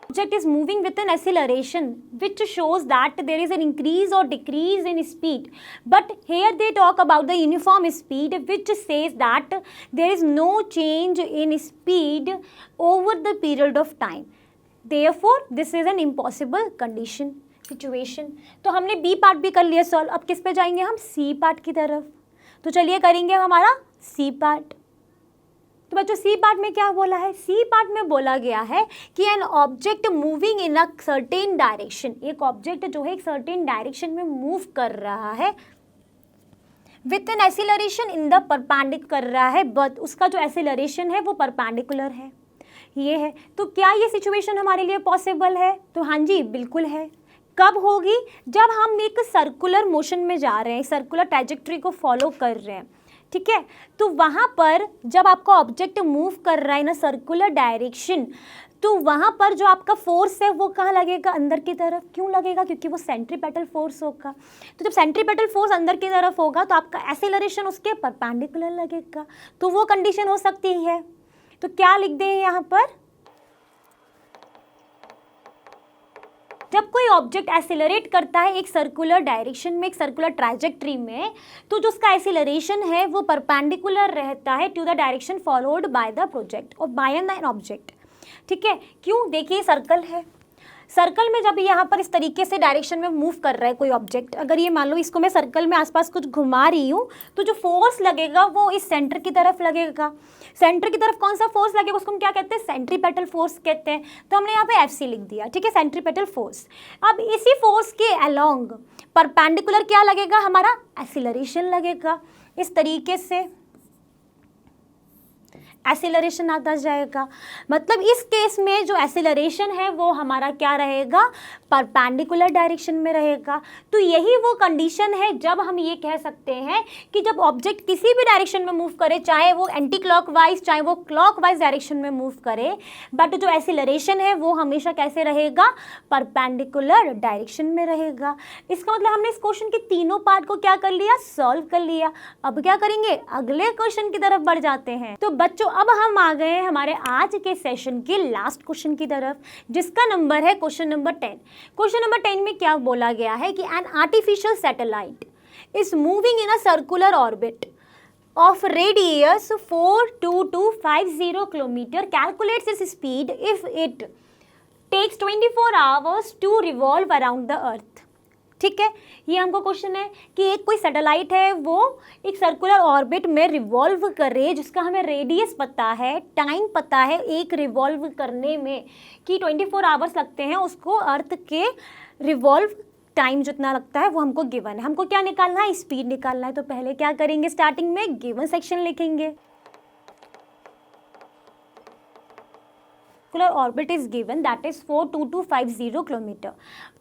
Object is moving with an acceleration which shows that there is an increase or decrease in speed, but here they talk about the uniform speed which says that there is no change in speed over the period of time. Therefore this is an impossible condition situation. तो हमने B part भी कर लिया solve. अब किस पे जाएंगे हम? सी पार्ट की तरफ। तो चलिए करेंगे हमारा सी पार्ट। तो बच्चों सी पार्ट में क्या बोला है? सी पार्ट में बोला गया है कि N object moving in a certain direction, एक ऑब्जेक्ट जो है एक सर्टेन डायरेक्शन में मूव कर रहा है with an acceleration in the perpendicular कर रहा है, बट उसका जो एक्सीलरेशन है वो परपेंडिकुलर है, ये है। तो क्या ये सिचुएशन हमारे लिए पॉसिबल है? तो हाँ जी बिल्कुल है। कब होगी? जब हम एक सर्कुलर मोशन में जा रहे हैं, सर्कुलर ट्रैजेक्टरी को फॉलो कर रहे हैं, ठीक है। तो वहाँ पर जब आपका ऑब्जेक्ट मूव कर रहा है ना सर्कुलर डायरेक्शन, तो वहाँ पर जो आपका फोर्स है वो कहाँ लगेगा? अंदर की तरफ। क्यों लगेगा? क्योंकि वो सेंट्रीपेटल फोर्स होगा। तो जब सेंट्रीपेटल फोर्स अंदर की तरफ होगा तो आपका एक्सेलरेशन उसके परपेंडिकुलर लगेगा, तो वो कंडीशन हो सकती है। तो क्या लिख दें यहाँ पर? जब कोई ऑब्जेक्ट एक्सेलरेट करता है एक सर्कुलर डायरेक्शन में, एक सर्कुलर ट्रैजेक्टरी में, तो जो उसका एक्सेलरेशन है वो परपेंडिकुलर रहता है to the direction followed by the project और बाय एन ऑब्जेक्ट, ठीक है। क्यों? देखिए सर्कल है, सर्कल में जब यहाँ पर इस तरीके से डायरेक्शन में मूव कर रहा है कोई ऑब्जेक्ट, अगर ये मान लो इसको मैं सर्कल में आसपास कुछ घुमा रही हूँ, तो जो फोर्स लगेगा वो इस सेंटर की तरफ लगेगा। सेंटर की तरफ कौन सा फोर्स लगेगा? उसको हम क्या कहते हैं? सेंट्रीपेटल फोर्स कहते हैं। तो हमने यहाँ पे FC लिख दिया, ठीक है, सेंट्रीपेटल फोर्स। अब इसी फोर्स के अलोंग परपेंडिकुलर क्या लगेगा? हमारा एक्सीलरेशन लगेगा। इस तरीके से एक्सेलरेशन आता जाएगा। मतलब इस केस में जो एक्सेलरेशन है वो हमारा क्या रहेगा? परपेंडिकुलर डायरेक्शन में रहेगा। तो यही वो कंडीशन है जब हम ये कह सकते हैं कि जब ऑब्जेक्ट किसी भी डायरेक्शन में मूव करे, चाहे वो एंटी क्लॉकवाइज चाहे वो क्लॉकवाइज डायरेक्शन में मूव करे, बट जो एक्सेलरेशन है वो हमेशा कैसे रहेगा? परपेंडिकुलर डायरेक्शन में रहेगा। इसका मतलब हमने इस क्वेश्चन के तीनों पार्ट को क्या कर लिया? सॉल्व कर लिया। अब क्या करेंगे? अगले क्वेश्चन की तरफ बढ़ जाते हैं। तो बच्चों अब हम आ गए हमारे आज के सेशन के लास्ट क्वेश्चन की तरफ, जिसका नंबर है क्वेश्चन नंबर 10। क्वेश्चन नंबर 10 में क्या बोला गया है कि an artificial satellite is moving in a circular orbit of radius 42250 kilometer calculates its speed if it takes 24 hours to revolve around the earth। ठीक है, ये हमको क्वेश्चन है कि एक कोई सैटेलाइट है वो एक सर्कुलर ऑर्बिट में रिवॉल्व करे, जिसका हमें रेडियस पता है, टाइम पता है एक रिवॉल्व करने में कि 24 आवर्स लगते हैं, उसको अर्थ के रिवॉल्व टाइम जितना लगता है वो हमको गिवन है। हमको क्या निकालना है? स्पीड निकालना है। तो पहले क्या करेंगे? स्टार्टिंग में गिवन सेक्शन लिखेंगे। Orbit is given that is 42250 kilometre.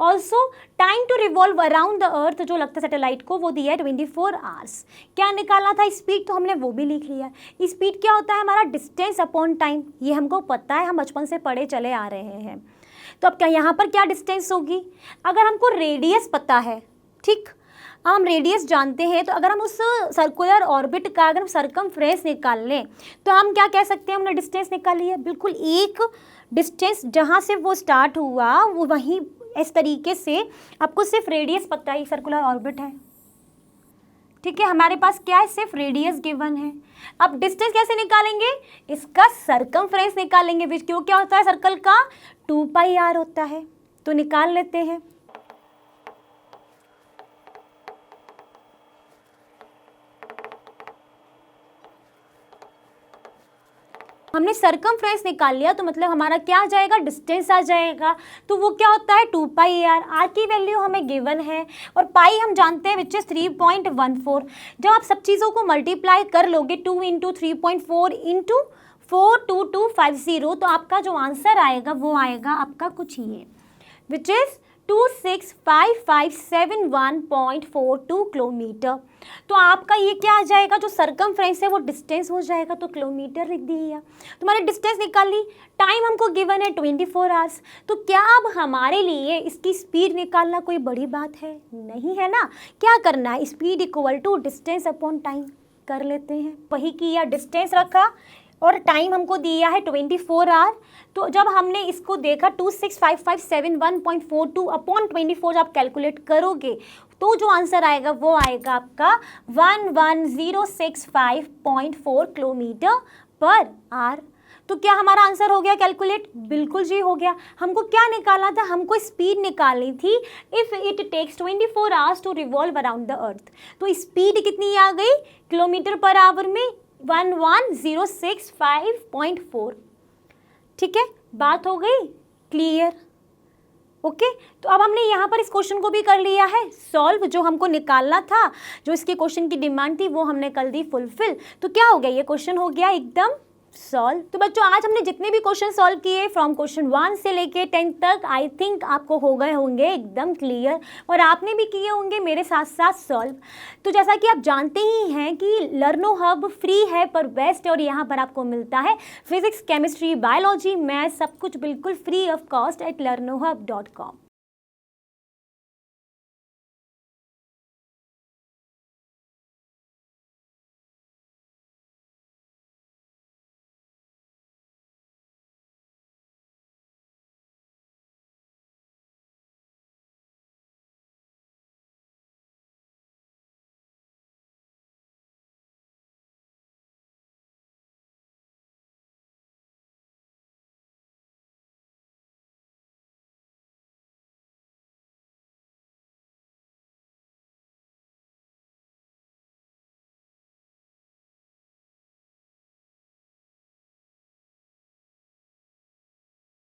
Also time to revolve around the earth जो लगता है सैटेलाइट को वो दिया है 24 आवर्स। क्या निकालना था? स्पीड, तो हमने वो भी लिख लिया। स्पीड क्या होता है? हमारा डिस्टेंस अपॉन टाइम, ये हमको पता है, हम बचपन से पढ़े चले आ रहे हैं। तो अब क्या यहाँ पर क्या डिस्टेंस होगी, अगर हमको रेडियस पता है, ठीक, हम रेडियस जानते हैं, तो अगर हम उस सर्कुलर ऑर्बिट का अगर हम सरकमफ्रेंस निकाल लें तो हम क्या कह सकते हैं, हमने डिस्टेंस निकाली है। बिल्कुल एक डिस्टेंस जहाँ से वो स्टार्ट हुआ वो वहीं इस तरीके से आपको सिर्फ रेडियस पता है, सर्कुलर ऑर्बिट है, ठीक है, हमारे पास क्या है, सिर्फ रेडियस गिवन है। अब डिस्टेंस कैसे निकालेंगे, इसका सरकमफ्रेंस निकालेंगे, विच क्यों क्या होता है सर्कल का 2πr होता है, तो निकाल लेते हैं। हमने सरकमफ्रेंस निकाल लिया, तो मतलब हमारा क्या आ जाएगा, डिस्टेंस आ जाएगा, तो वो क्या होता है 2πr। आर की वैल्यू हमें गिवन है और पाई हम जानते हैं विच इज 3.14। जब आप सब चीज़ों को मल्टीप्लाई कर लोगे 2 × 3.4 × 42250, तो आपका जो आंसर आएगा वो आएगा आपका कुछ ये, विच इज 265571.42 किलोमीटर। तो आपका ये क्या आ जाएगा, जो सरकमफ्रेंस है वो डिस्टेंस हो जाएगा, तो किलोमीटर लिख दिया। तुम्हारे डिस्टेंस निकाल ली, टाइम हमको गिवन है 24 आवर्स। तो क्या अब हमारे लिए इसकी स्पीड निकालना कोई बड़ी बात है, नहीं है ना। क्या करना है, speed equal to distance upon time कर लेते हैं। वही किया, डिस्टेंस रखा और टाइम हमको दिया है 24 आवर। तो जब हमने इसको देखा 265571.42 अपॉन 24 जब आप कैलकुलेट करोगे तो जो आंसर आएगा वो आएगा आपका 11065.4 किलोमीटर पर आवर। तो क्या हमारा आंसर हो गया कैलकुलेट, बिल्कुल जी हो गया। हमको क्या निकालना था, हमको स्पीड निकालनी थी। If it takes 24 hours to revolve around the earth, तो स्पीड कितनी आ गई किलोमीटर पर आवर में 11065.4। ठीक है, बात हो गई क्लियर, ओके। तो अब हमने यहाँ पर इस क्वेश्चन को भी कर लिया है सॉल्व, जो हमको निकालना था, जो इसके क्वेश्चन की डिमांड थी वो हमने कर दी फुलफिल। तो क्या हो गया, ये क्वेश्चन हो गया एकदम सॉल्व। तो बच्चों आज हमने जितने भी क्वेश्चन सॉल्व किए फ्रॉम क्वेश्चन 1 से लेके 10 तक, आई थिंक आपको हो गए होंगे एकदम क्लियर, और आपने भी किए होंगे मेरे साथ साथ सॉल्व। तो जैसा कि आप जानते ही हैं कि लर्नो हब फ्री है पर बेस्ट, और यहाँ पर आपको मिलता है फिजिक्स, केमिस्ट्री, बायोलॉजी, मैथ, सब कुछ बिल्कुल free of cost at learnohub.com।